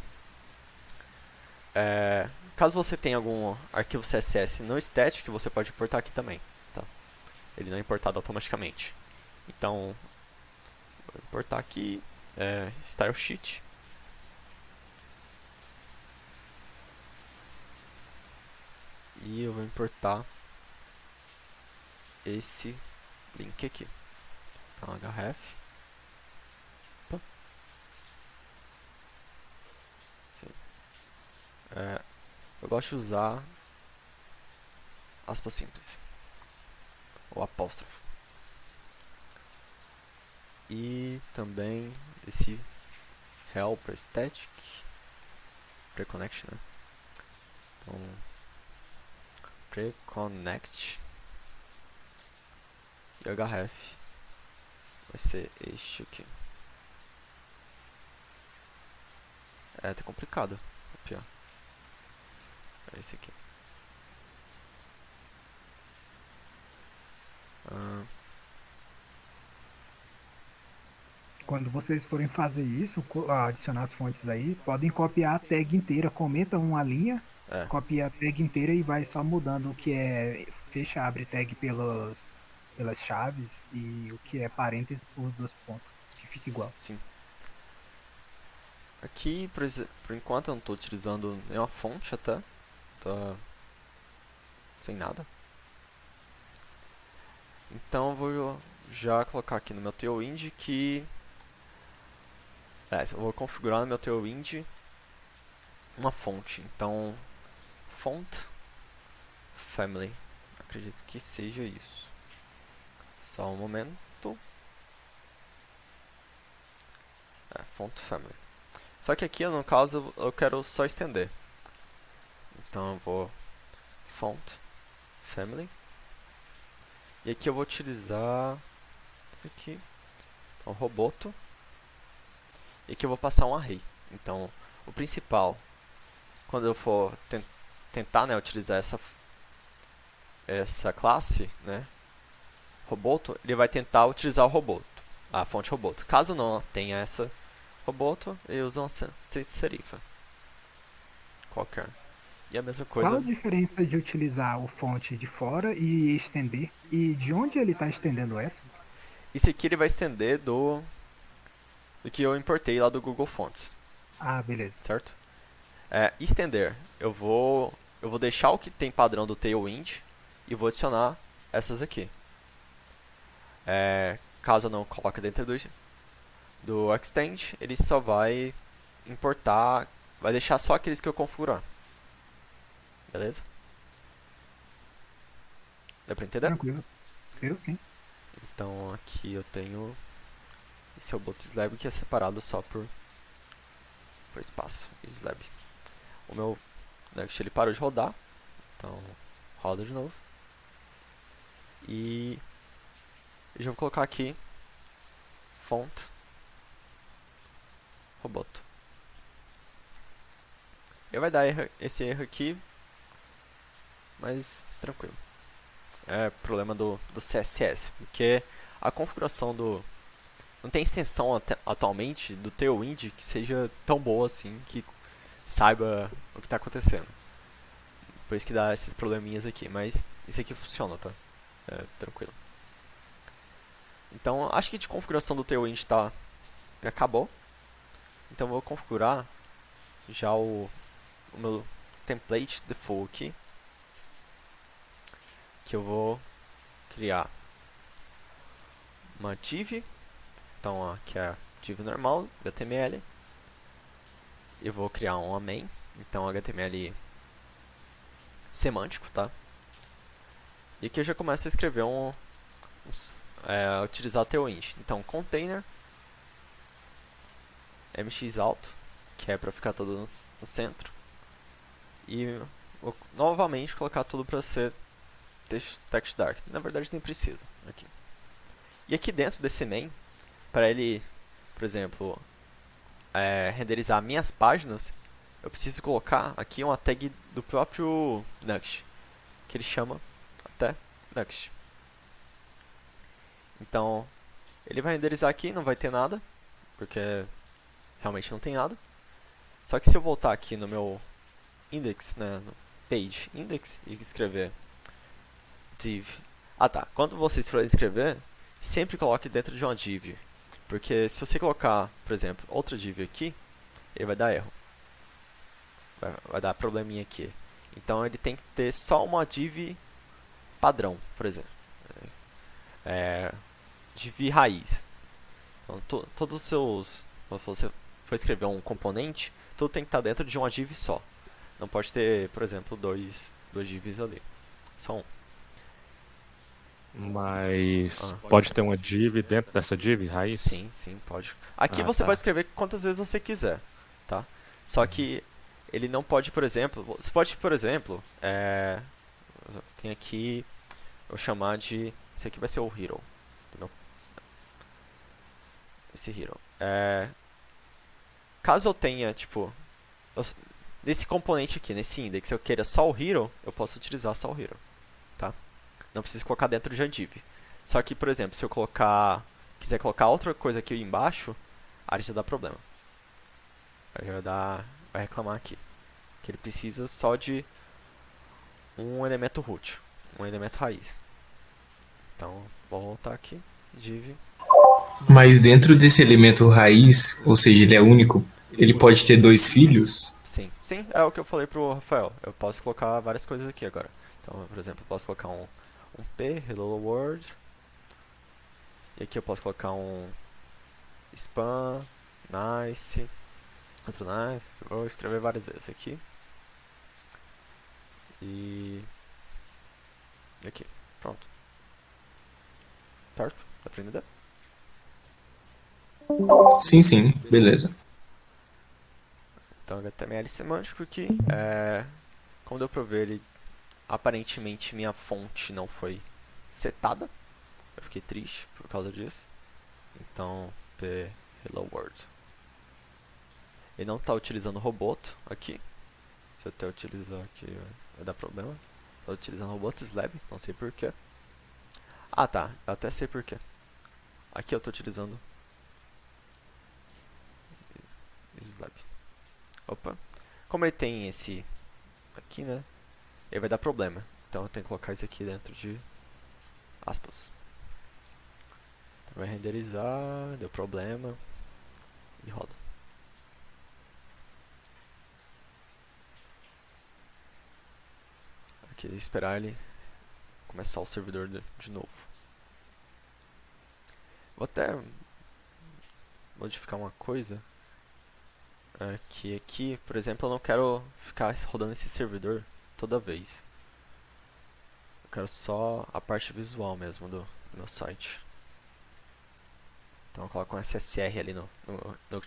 Caso você tenha algum arquivo CSS no static, você pode importar aqui também. Tá? Ele não é importado automaticamente. Então, vou importar aqui style sheet. E eu vou importar esse link aqui. Então, href. Opa. Eu gosto de usar aspas simples. Ou apóstrofo. E também esse helper static preconnection, né? Então, preconnect e o href vai ser este aqui. Tá complicado. Pior. É esse aqui. Quando vocês forem fazer isso, adicionar as fontes aí, podem copiar a tag inteira, comenta uma linha, copia a tag inteira e vai só mudando o que é fecha, abre tag pelas chaves e o que é parênteses por dois pontos, que fica igual. Sim. Aqui, por enquanto, eu não estou utilizando nenhuma fonte até. Tô sem nada. Então eu vou já colocar aqui no meu Tailwind que... eu vou configurar no meu Tailwind uma fonte. Então, font family. Acredito que seja isso. Só um momento. Font family. Só que aqui, no caso, eu quero só estender. Então eu vou font family. E aqui eu vou utilizar isso aqui. Então, roboto. E aqui eu vou passar um array. Então, o principal, quando eu for tentar, né, utilizar essa classe, né, roboto, ele vai tentar utilizar o roboto, a fonte roboto. Caso não tenha essa roboto, ele usa uma sem serifa qualquer. E a mesma coisa... Qual a diferença de utilizar o fonte de fora e estender? E de onde ele está estendendo essa? Esse aqui ele vai estender do que eu importei lá do Google Fonts, Ah, beleza. certo? Estender, eu vou deixar o que tem padrão do Tailwind e vou adicionar essas aqui. Caso eu não coloque dentro do Extend, ele só vai importar, vai deixar só aqueles que eu configurar. Beleza? Deu pra entender? Tranquilo. Eu sim. Então aqui eu tenho esse Roboto Slab que é separado só por espaço Slab. O meu Next ele parou de rodar, então roda de novo. E eu já vou colocar aqui Font Roboto. E vai dar esse erro aqui, mas tranquilo. É problema do CSS, porque a configuração do... Não tem extensão atualmente do Tailwind que seja tão boa assim, que saiba o que está acontecendo. Por isso que dá esses probleminhas aqui, mas isso aqui funciona, tá? Tranquilo. Então, acho que de configuração do Tailwind já acabou. Então, vou configurar já o meu template default aqui, que eu vou criar uma div. Então, aqui é a div normal, HTML. Eu vou criar uma main, então HTML semântico, tá? E aqui eu já começo a escrever utilizar o Tailwind. Então, container mx alto, que é para ficar todo no centro. E vou novamente colocar tudo para ser text dark. Na verdade nem precisa aqui. E aqui dentro desse main, para ele, por exemplo, renderizar minhas páginas, eu preciso colocar aqui uma tag do próprio Next, que ele chama até Next. Então, ele vai renderizar aqui, não vai ter nada, porque realmente não tem nada. Só que se eu voltar aqui no meu index, né, no page index, e escrever div... Ah tá, quando vocês forem escrever, sempre coloque dentro de uma div. Porque se você colocar, por exemplo, outra div aqui, ele vai dar erro. Vai dar probleminha aqui. Então ele tem que ter só uma div padrão, por exemplo. Div raiz. Então, todos os seus... Quando você for escrever um componente, tudo tem que estar dentro de uma div só. Não pode ter, por exemplo, duas divs ali. Só um. Mas pode ter uma div dentro dessa div raiz? Sim, pode. Aqui você pode escrever quantas vezes você quiser, tá? Só que ele não pode, por exemplo... Você pode, por exemplo... tem aqui... Eu vou chamar de... Esse aqui vai ser o hero. Entendeu? Esse hero. Caso eu tenha, tipo... nesse componente aqui, nesse index, eu queira só o hero, eu posso utilizar só o hero. Tá? Não preciso colocar dentro de uma div. Só que, por exemplo, se eu quiser colocar outra coisa aqui embaixo, aí já dá problema. Aí já vai reclamar aqui. Que ele precisa só de um elemento root, um elemento raiz. Então, vou voltar aqui, div. Mas dentro desse elemento raiz, ou seja, ele é único, ele pode ter dois filhos? Sim, é o que eu falei pro Rafael. Eu posso colocar várias coisas aqui agora. Então, por exemplo, eu posso colocar um P, hello world. E aqui eu posso colocar um spam, nice, outro nice. Vou escrever várias vezes aqui. E aqui, pronto. Certo? Dá pra entender? Sim, beleza. Então, HTML semântico aqui. Como deu pra ver, aparentemente minha fonte não foi setada. Eu fiquei triste por causa disso. Então, P hello world. Ele não está utilizando o roboto aqui. Se eu até utilizar aqui, vai dar problema. Estou utilizando o roboto slab, não sei porquê. Ah tá, eu até sei porquê. Aqui eu estou utilizando slab. Opa. Como ele tem esse aqui, né? Ele vai dar problema. Então eu tenho que colocar isso aqui dentro de aspas. Tá Vai renderizar, deu problema e roda. Aqui esperar ele começar o servidor de novo. Vou até modificar uma coisa. Que aqui, por exemplo, eu não quero ficar rodando esse servidor toda vez. Eu quero só a parte visual mesmo do meu site. Então eu coloco um SSR ali no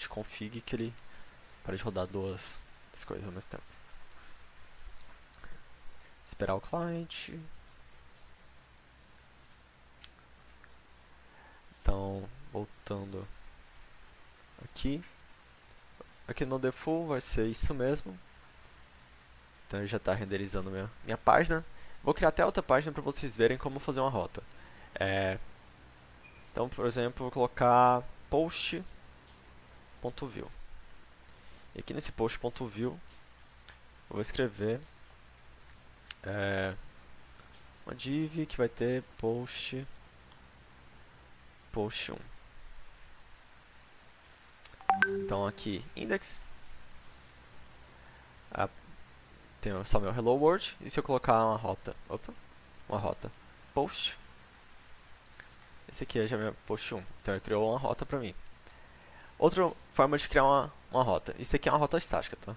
config que ele para de rodar duas coisas ao mesmo tempo. Esperar o cliente. Então, voltando aqui. Aqui no default vai ser isso mesmo. Então ele já está renderizando minha página. Vou criar até outra página para vocês verem como fazer uma rota. Então, por exemplo, vou colocar post.view. E aqui nesse post.view eu vou escrever uma div que vai ter post 1. Então aqui index, tem só meu hello world, e se eu colocar uma rota, post, esse aqui é já meu post 1, então ele criou uma rota para mim. Outra forma de criar uma rota, isso aqui é uma rota estática, tá?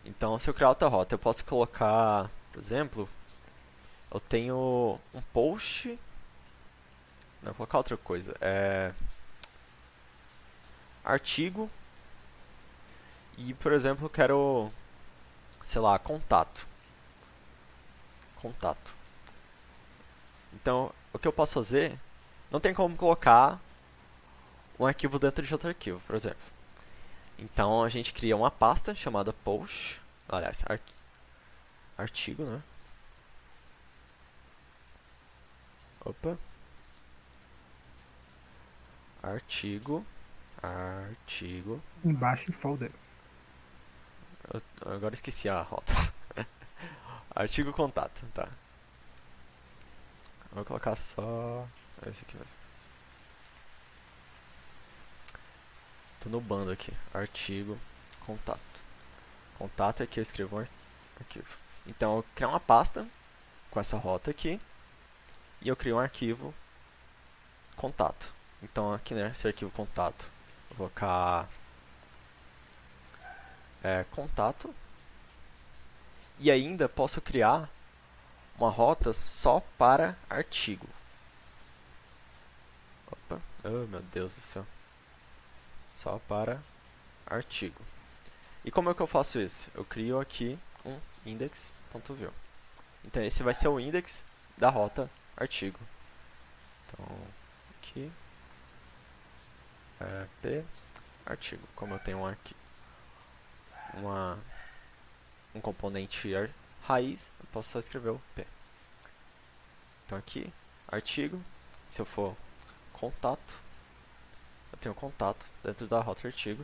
Então se eu criar outra rota, eu posso colocar, por exemplo, eu tenho um post, não, vou colocar outra coisa, artigo, e por exemplo eu quero, sei lá, contato. Então o que eu posso fazer, não tem como colocar um arquivo dentro de outro arquivo, por exemplo. Então a gente cria uma pasta chamada post, aliás, artigo, né? Artigo. Embaixo em folder. Agora esqueci a rota. Artigo contato, tá. Vou colocar só esse aqui mesmo. Tô no bando aqui. Artigo contato. Contato é que eu escrevo um arquivo. Então eu crio uma pasta com essa rota aqui. E eu crio um arquivo contato. Então aqui nesse arquivo contato eu vou colocar contato. E ainda posso criar uma rota só para artigo. Oh meu Deus do céu. Só para artigo. E como é que eu faço isso? Eu crio aqui um index.view. Então esse vai ser o index da rota artigo. Então aqui p artigo. Como eu tenho um componente raiz, eu posso só escrever o p. Então aqui artigo, se eu for contato, eu tenho contato dentro da rota artigo.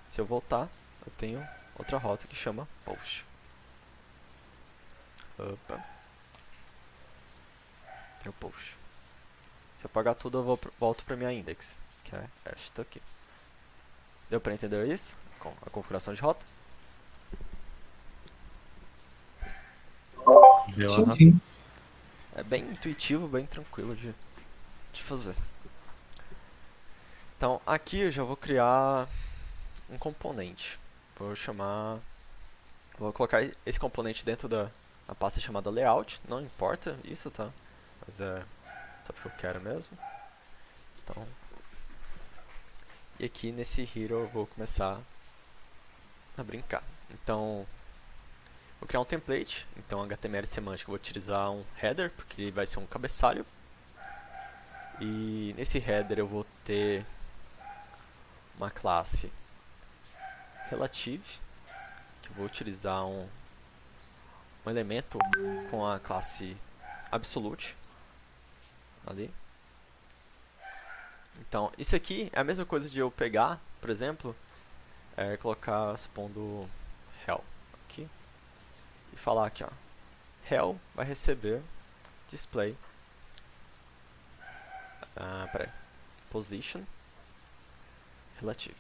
Se eu voltar, eu tenho outra rota que chama post. Tem o post. Se eu apagar tudo, eu volto para minha index, que é esta aqui. Deu para entender isso? Com a configuração de rota? Sim. É bem intuitivo, bem tranquilo de fazer. Então, aqui eu já vou criar um componente. Vou colocar esse componente dentro da pasta chamada layout. Não importa isso, tá? Mas é só porque eu quero mesmo. Então, e aqui nesse hero eu vou começar a brincar. Então, vou criar um template. Então, HTML semântico, eu vou utilizar um header, porque ele vai ser um cabeçalho. E nesse header eu vou ter uma classe relative, que eu vou utilizar um elemento com a classe absolute ali. Então, isso aqui é a mesma coisa de eu pegar, por exemplo, colocar, supondo, hell aqui, e falar aqui, ó, hell vai receber display, peraí, position relative.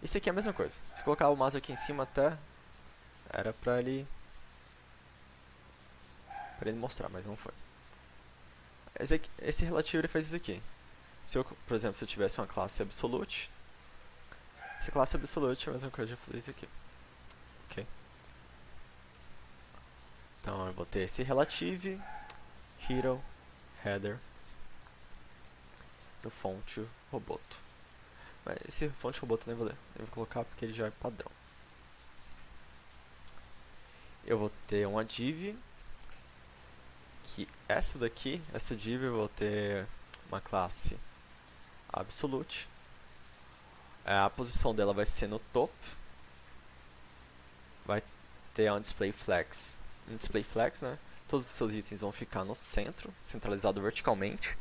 Isso aqui é a mesma coisa. Se colocar o mouse aqui em cima até era pra ele mostrar, mas não foi. Esse relativo ele faz isso aqui. Se eu, por exemplo, se eu tivesse uma classe absolute, essa classe absolute é a mesma coisa de fazer isso aqui. Ok? Então eu vou ter esse relative, hero, header, no fonte roboto. Mas esse fonte roboto nem vou ler. Eu vou colocar porque ele já é padrão. Eu vou ter uma div, que essa daqui, essa div eu vou ter uma classe absolute. A posição dela vai ser no top. Vai ter um display flex. Um display flex, né? Todos os seus itens vão ficar no centro, centralizado verticalmente,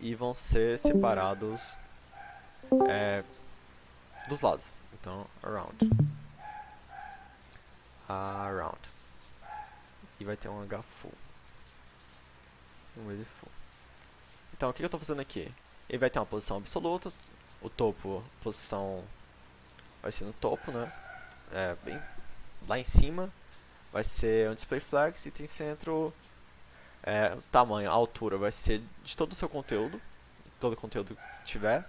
e vão ser separados dos lados. Então, around. E vai ter um H full. Então, o que eu estou fazendo aqui? Ele vai ter uma posição absoluta. O topo, a posição vai ser no topo, né? Bem lá em cima. Vai ser um display flags e tem centro. O tamanho, a altura vai ser de todo o seu conteúdo. Todo o conteúdo que tiver.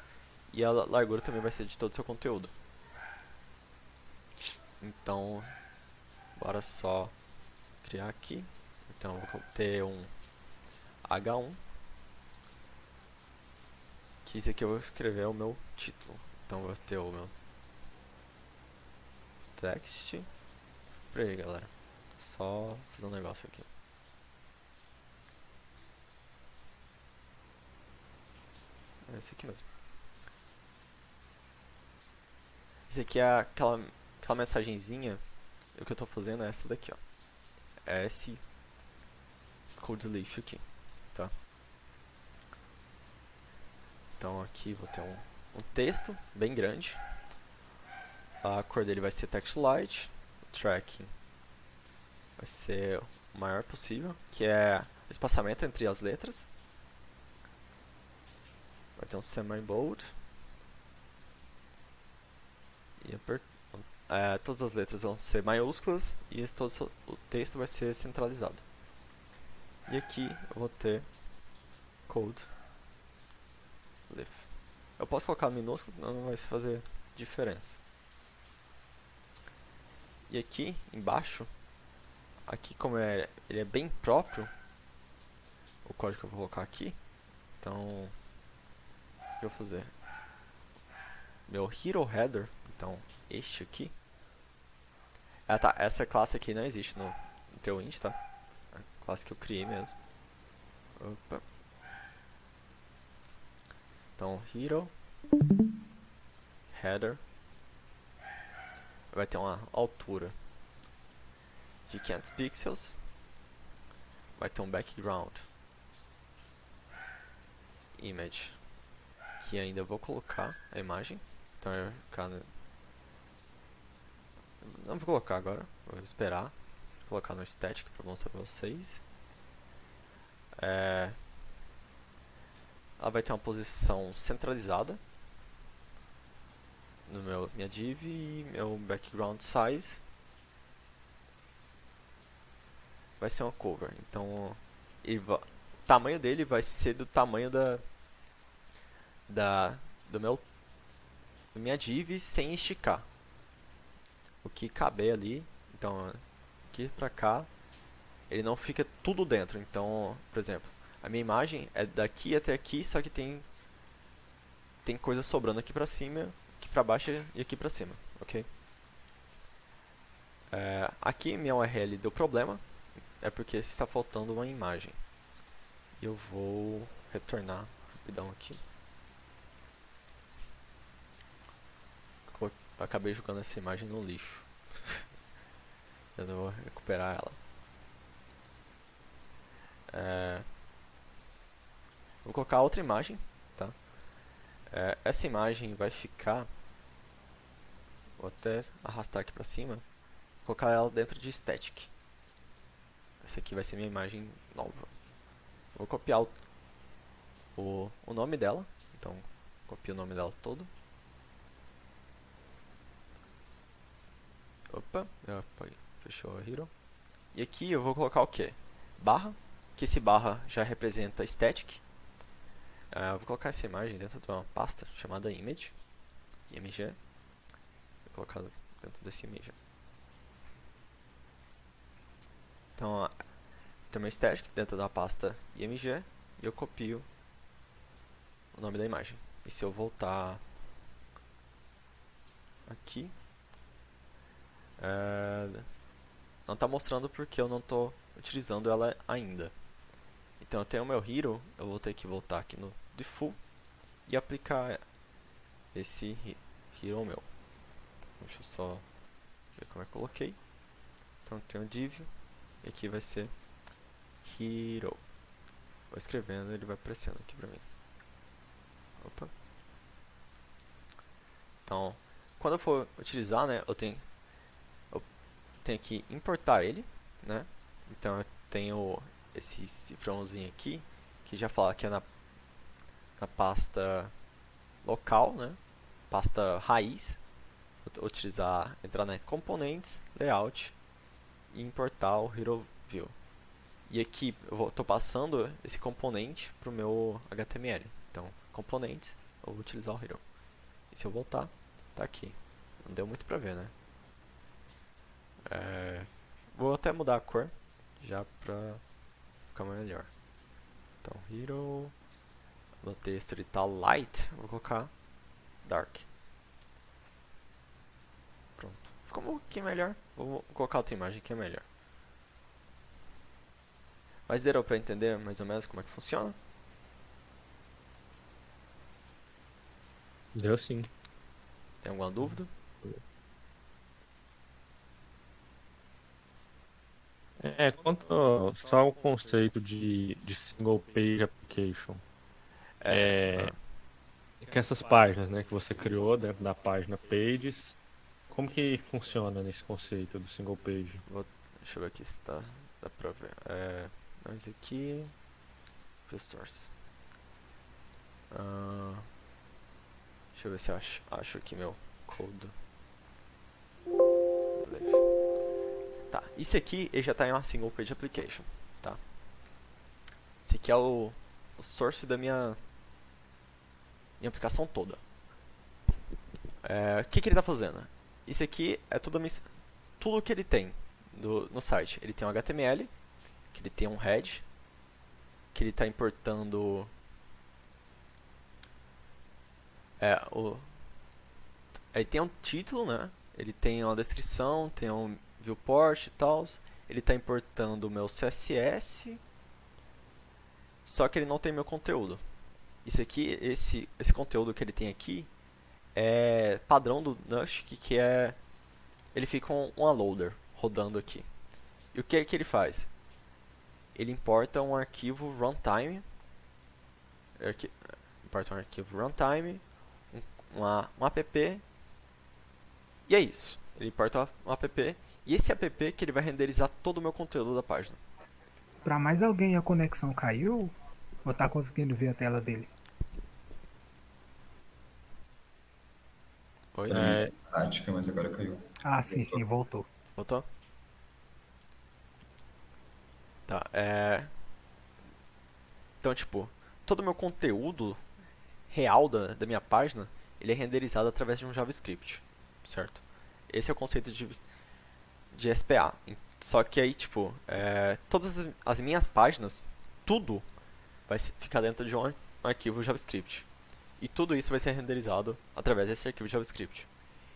E a largura também vai ser de todo o seu conteúdo. Então, bora só criar aqui. Então, eu vou ter um H1. Que esse aqui eu vou escrever o meu título. Então, eu vou ter o meu text. Pera aí, galera. Só fazer um negócio aqui. É esse aqui mesmo. Esse aqui é aquela mensagenzinha. O que eu tô fazendo é essa daqui, ó. É esse code list aqui, tá? Então aqui vou ter um texto bem grande. A cor dele vai ser text light. O tracking vai ser o maior possível, que é o espaçamento entre as letras. Vai ter um semi-bold. E todas as letras vão ser maiúsculas e todo o texto vai ser centralizado. E aqui eu vou ter code live. Eu posso colocar minúsculo, não vai fazer diferença. E aqui embaixo, aqui como ele é bem próprio, o código que eu vou colocar aqui, então o que eu vou fazer? Meu hero header, então este aqui. Tá, essa classe aqui não existe no Tailwind, tá? É a classe que eu criei mesmo. Opa. Então, hero header vai ter uma altura de 500 pixels. Vai ter um background image, que ainda vou colocar a imagem. Então eu vou ficar não vou colocar agora, vou esperar. Vou colocar no static para mostrar para vocês. Ela vai ter uma posição centralizada no minha div e meu background size vai ser uma cover. Então o tamanho dele vai ser do tamanho da minha div sem esticar. O que caber ali, então aqui pra cá, ele não fica tudo dentro. Então, por exemplo, a minha imagem é daqui até aqui, só que tem coisa sobrando aqui pra cima, aqui pra baixo e aqui pra cima, ok? Aqui minha URL deu problema, é porque está faltando uma imagem. Eu vou retornar rapidão aqui. Acabei jogando essa imagem no lixo. Eu não vou recuperar ela. Vou colocar outra imagem, tá? Essa imagem vai ficar... Vou até arrastar aqui pra cima. Colocar ela dentro de static. Essa aqui vai ser minha imagem nova. Vou copiar o nome dela. Então, copio o nome dela todo. Opa, fechou a hero. E aqui eu vou colocar o que? Barra, que esse barra já representa static. Eu vou colocar essa imagem dentro de uma pasta chamada image, img. Vou colocar dentro desse image. Então, tem meu static dentro da pasta img e eu copio o nome da imagem. E se eu voltar aqui, não está mostrando porque eu não estou utilizando ela ainda. Então eu tenho o meu hero, eu vou ter que voltar aqui no default e aplicar esse hero meu. Deixa eu só ver como é que eu coloquei. Então tem um div e aqui vai ser hero. Vou escrevendo, ele vai aparecendo aqui pra mim. Opa. Então, quando eu for utilizar, né, eu tenho que importar ele, né? Então eu tenho esse cifrãozinho aqui que já fala que é na pasta local, né? Pasta raiz. Vou entrar na components, layout e importar o hero view. E aqui eu estou passando esse componente para o meu HTML. Então, components, eu vou utilizar o hero. E se eu voltar, tá aqui. Não deu muito para ver, né? Vou até mudar a cor já para ficar melhor. Então, hero, no texto ele tá light, vou colocar dark. Pronto, ficou um pouquinho melhor. Vou colocar outra imagem que é melhor. Mas deu para entender mais ou menos como é que funciona? Deu sim. Tem alguma dúvida? Quanto só o conceito de single page application. Que essas páginas, né, que você criou dentro da página Pages, como que funciona nesse conceito do single page? Deixa eu ver aqui se dá pra ver. Nós aqui, source. Deixa eu ver se eu acho aqui meu code. Tá, isso aqui ele já está em uma single page application, tá? Esse aqui é o source da minha aplicação toda. O que ele está fazendo? Isso aqui é tudo que ele tem no site. Ele tem um HTML, que ele tem um head, que ele está importando ele tem um título, né? Ele tem uma descrição, tem um viewport e tal. Ele está importando o meu CSS, só que ele não tem meu conteúdo. Isso aqui, esse conteúdo que ele tem aqui é padrão do Nuxt, que é ele fica uma loader rodando aqui. E o que ele faz? Ele importa um arquivo runtime, um app, e é isso. Ele importa um app, e esse app que ele vai renderizar todo o meu conteúdo da página. Pra mais alguém a conexão caiu? Ou tá conseguindo ver a tela dele? Oi? Pra mim, estática, mas agora caiu. Ah, sim, voltou. Voltou? Tá, Então, tipo, todo o meu conteúdo real da minha página, ele é renderizado através de um JavaScript, certo? Esse é o conceito de SPA. Só que aí, tipo, todas as minhas páginas, tudo vai ficar dentro de um arquivo JavaScript. E tudo isso vai ser renderizado através desse arquivo JavaScript.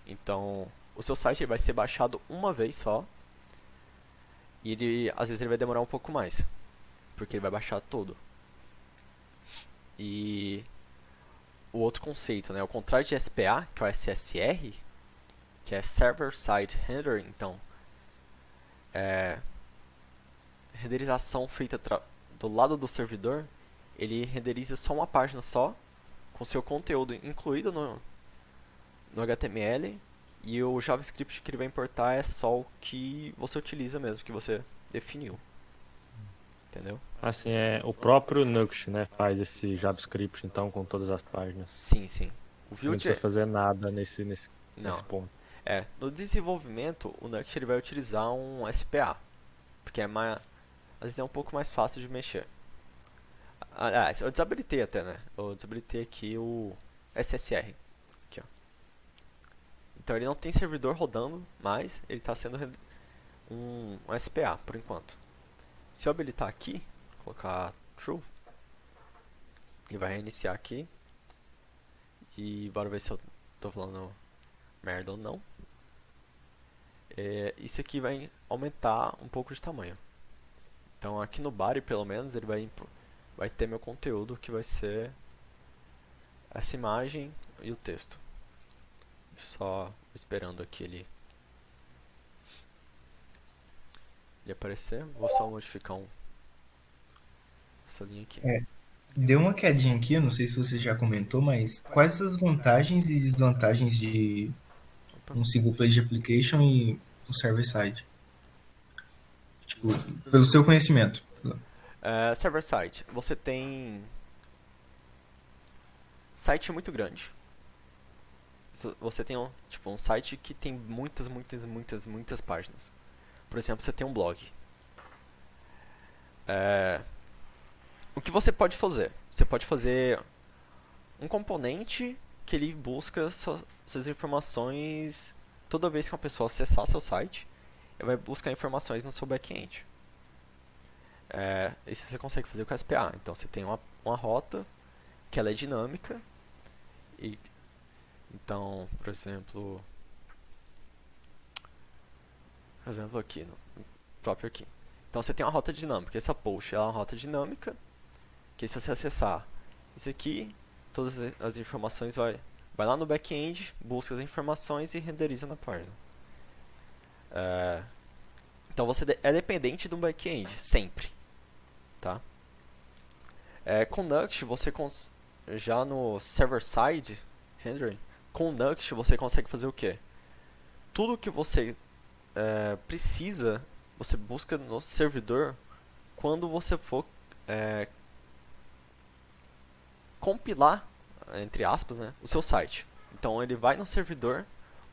Então, o seu site vai ser baixado uma vez só. E às vezes ele vai demorar um pouco mais, porque ele vai baixar todo. E o outro conceito, né, o contrário de SPA, que é o SSR, que é Server Side Rendering, então renderização feita do lado do servidor, ele renderiza só uma página só, com seu conteúdo incluído no HTML, e o JavaScript que ele vai importar é só o que você utiliza mesmo, que você definiu. entendeu? Assim, o próprio Nuxt, né, faz esse JavaScript, então, com todas as páginas. Sim, sim. O Você não Vue precisa fazer nada nesse não. ponto. No desenvolvimento, o Nuxt ele vai utilizar um SPA, porque às vezes é um pouco mais fácil de mexer. Aliás, eu desabilitei até, né? Eu desabilitei aqui o SSR. Aqui, ó. Então ele não tem servidor rodando, mas ele está sendo um SPA por enquanto. Se eu habilitar aqui, colocar true, ele vai reiniciar aqui. E bora ver se eu tô falando merda ou não. Isso aqui vai aumentar um pouco de tamanho. Então aqui no body, pelo menos, ele vai ter meu conteúdo, que vai ser essa imagem e o texto. Só esperando aqui ele aparecer. Vou só modificar essa linha aqui. Deu uma quedinha aqui, eu não sei se você já comentou, mas quais as vantagens e desvantagens de Opa. um single page application e um server-side? Tipo, pelo seu conhecimento. Server-side, você tem site muito grande. Você tem um site que tem muitas páginas. Por exemplo, você tem um blog. O que você pode fazer? Você pode fazer um componente que ele busca suas informações toda vez que uma pessoa acessar seu site, ele vai buscar informações no seu back-end. Isso você consegue fazer com o SPA. Então você tem uma rota que ela é dinâmica. Então, por exemplo aqui, no próprio aqui. Então você tem uma rota dinâmica. Essa post ela é uma rota dinâmica, que se você acessar isso aqui, todas as informações vai lá no back-end, busca as informações e renderiza na página. Então você é dependente do back-end, sempre. Tá? Com Nuxt, já no server-side rendering, com Nuxt você consegue fazer o quê? Tudo que você precisa, você busca no servidor quando você for compilar, entre aspas, né, o seu site. Então ele vai no servidor,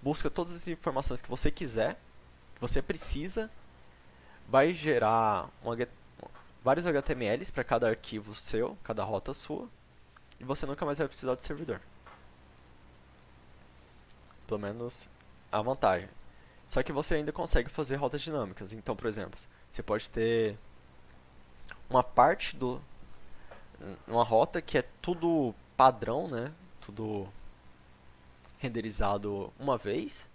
busca todas as informações que você quiser, que você precisa, vai gerar vários HTMLs para cada arquivo seu, cada rota sua, e você nunca mais vai precisar de servidor. Pelo menos a vantagem. Só que você ainda consegue fazer rotas dinâmicas. Então, por exemplo, você pode ter uma parte uma rota que é tudo padrão, né? Tudo renderizado uma vez,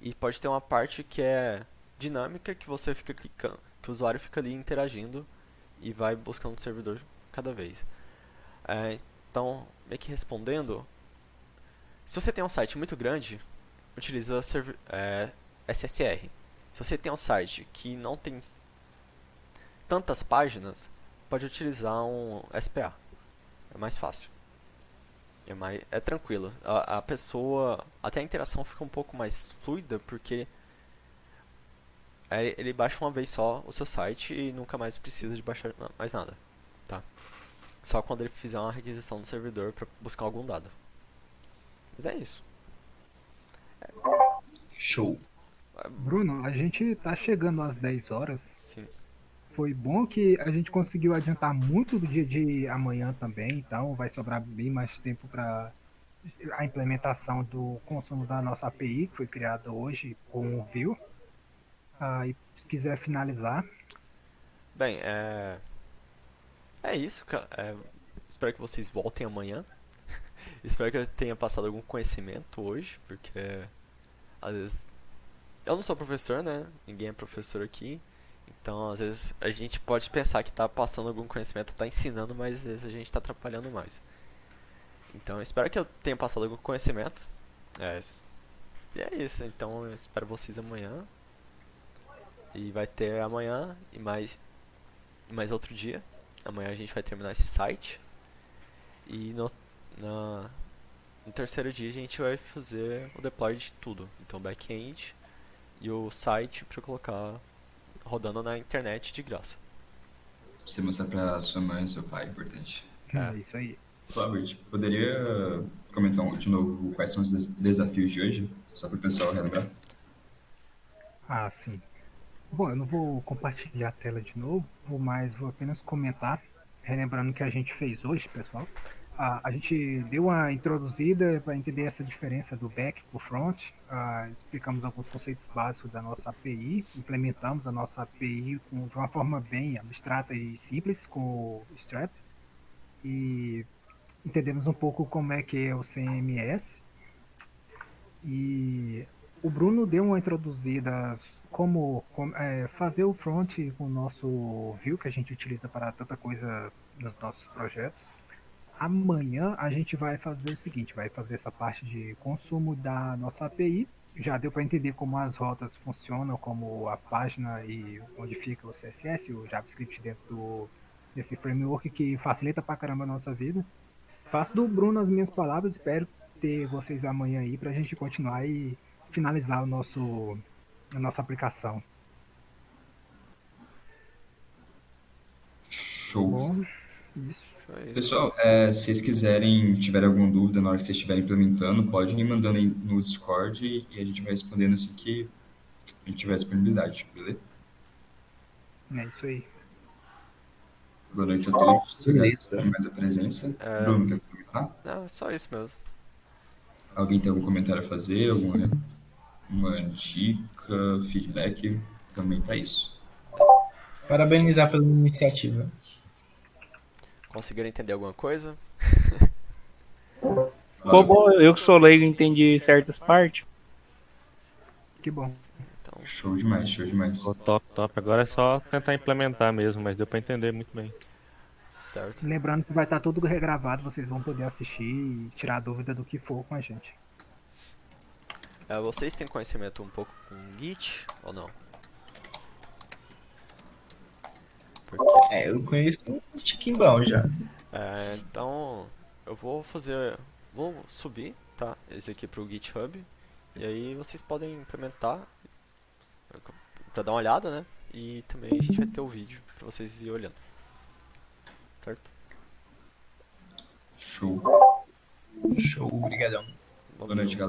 e pode ter uma parte que é dinâmica, que você fica clicando, que o usuário fica ali interagindo e vai buscando o servidor cada vez. Então, meio que respondendo, se você tem um site muito grande, utiliza SSR. Se você tem um site que não tem tantas páginas, pode utilizar um SPA. É mais fácil. É tranquilo. A pessoa, até a interação fica um pouco mais fluida, porque ele baixa uma vez só o seu site e nunca mais precisa de baixar mais nada. Tá? Só quando ele fizer uma requisição do servidor para buscar algum dado. Mas é isso. Show. Bruno, a gente tá chegando às 10 horas. Sim. Foi bom que a gente conseguiu adiantar muito do dia de amanhã também, então vai sobrar bem mais tempo para a implementação do consumo da nossa API, que foi criada hoje com o Vue. E se quiser finalizar. Bem, é isso, cara. Espero que vocês voltem amanhã. Espero que eu tenha passado algum conhecimento hoje, porque às vezes eu não sou professor, né? Ninguém é professor aqui. Então, às vezes a gente pode pensar que está passando algum conhecimento, está ensinando, mas às vezes a gente está atrapalhando mais. Então, eu espero que eu tenha passado algum conhecimento. E é isso. Então, eu espero vocês amanhã. E vai ter amanhã e mais outro dia. Amanhã a gente vai terminar esse site. E no terceiro dia a gente vai fazer o deploy de tudo. Então, back-end e o site para colocar rodando na internet de graça. você mostrar pra sua mãe e seu pai, é importante. É isso aí. Flávio, poderia comentar de novo quais são os desafios de hoje? Só para o pessoal relembrar. Ah, sim. Bom, eu não vou compartilhar a tela de novo, vou apenas comentar, relembrando o que a gente fez hoje, pessoal. A gente deu uma introduzida para entender essa diferença do back para o front, explicamos alguns conceitos básicos da nossa API, implementamos a nossa API de uma forma bem abstrata e simples com o Strap, e entendemos um pouco como é que é o CMS, e o Bruno deu uma introduzida fazer o front com o nosso view que a gente utiliza para tanta coisa nos nossos projetos. Amanhã a gente vai fazer o seguinte, vai fazer essa parte de consumo da nossa API. Já deu para entender como as rotas funcionam, como a página e onde fica o CSS, o JavaScript desse framework que facilita pra caramba a nossa vida. Faço do Bruno as minhas palavras, espero ter vocês amanhã aí pra gente continuar e finalizar a nossa aplicação. Show. Bom, isso. É isso. Pessoal, se vocês quiserem, tiverem alguma dúvida na hora que vocês estiverem implementando, pode ir mandando aí no Discord e a gente vai respondendo assim que a gente tiver disponibilidade, beleza? É isso aí. Boa noite a todos. Beleza. Obrigado por mais a presença. Bruno, quer comentar? Não, é só isso mesmo. Alguém tem algum comentário a fazer? Uma dica, feedback? Também para isso. Parabenizar pela iniciativa. Conseguiram entender alguma coisa? Ficou bom, eu que sou leigo entendi certas partes. Que bom. Então, Show demais, show demais. Ficou top, top. Agora é só tentar implementar mesmo, mas deu pra entender muito bem. certo. Lembrando que vai estar tudo regravado, vocês vão poder assistir e tirar dúvida do que for com a gente. Vocês têm conhecimento um pouco com Git ou não? Porque, Eu conheço um tiquimbão já. então, eu vou subir, tá, esse aqui pro GitHub, e aí vocês podem implementar pra dar uma olhada, né? E também a gente vai ter o vídeo pra vocês irem olhando. Certo? Show. Show, obrigadão. Boa noite, galera.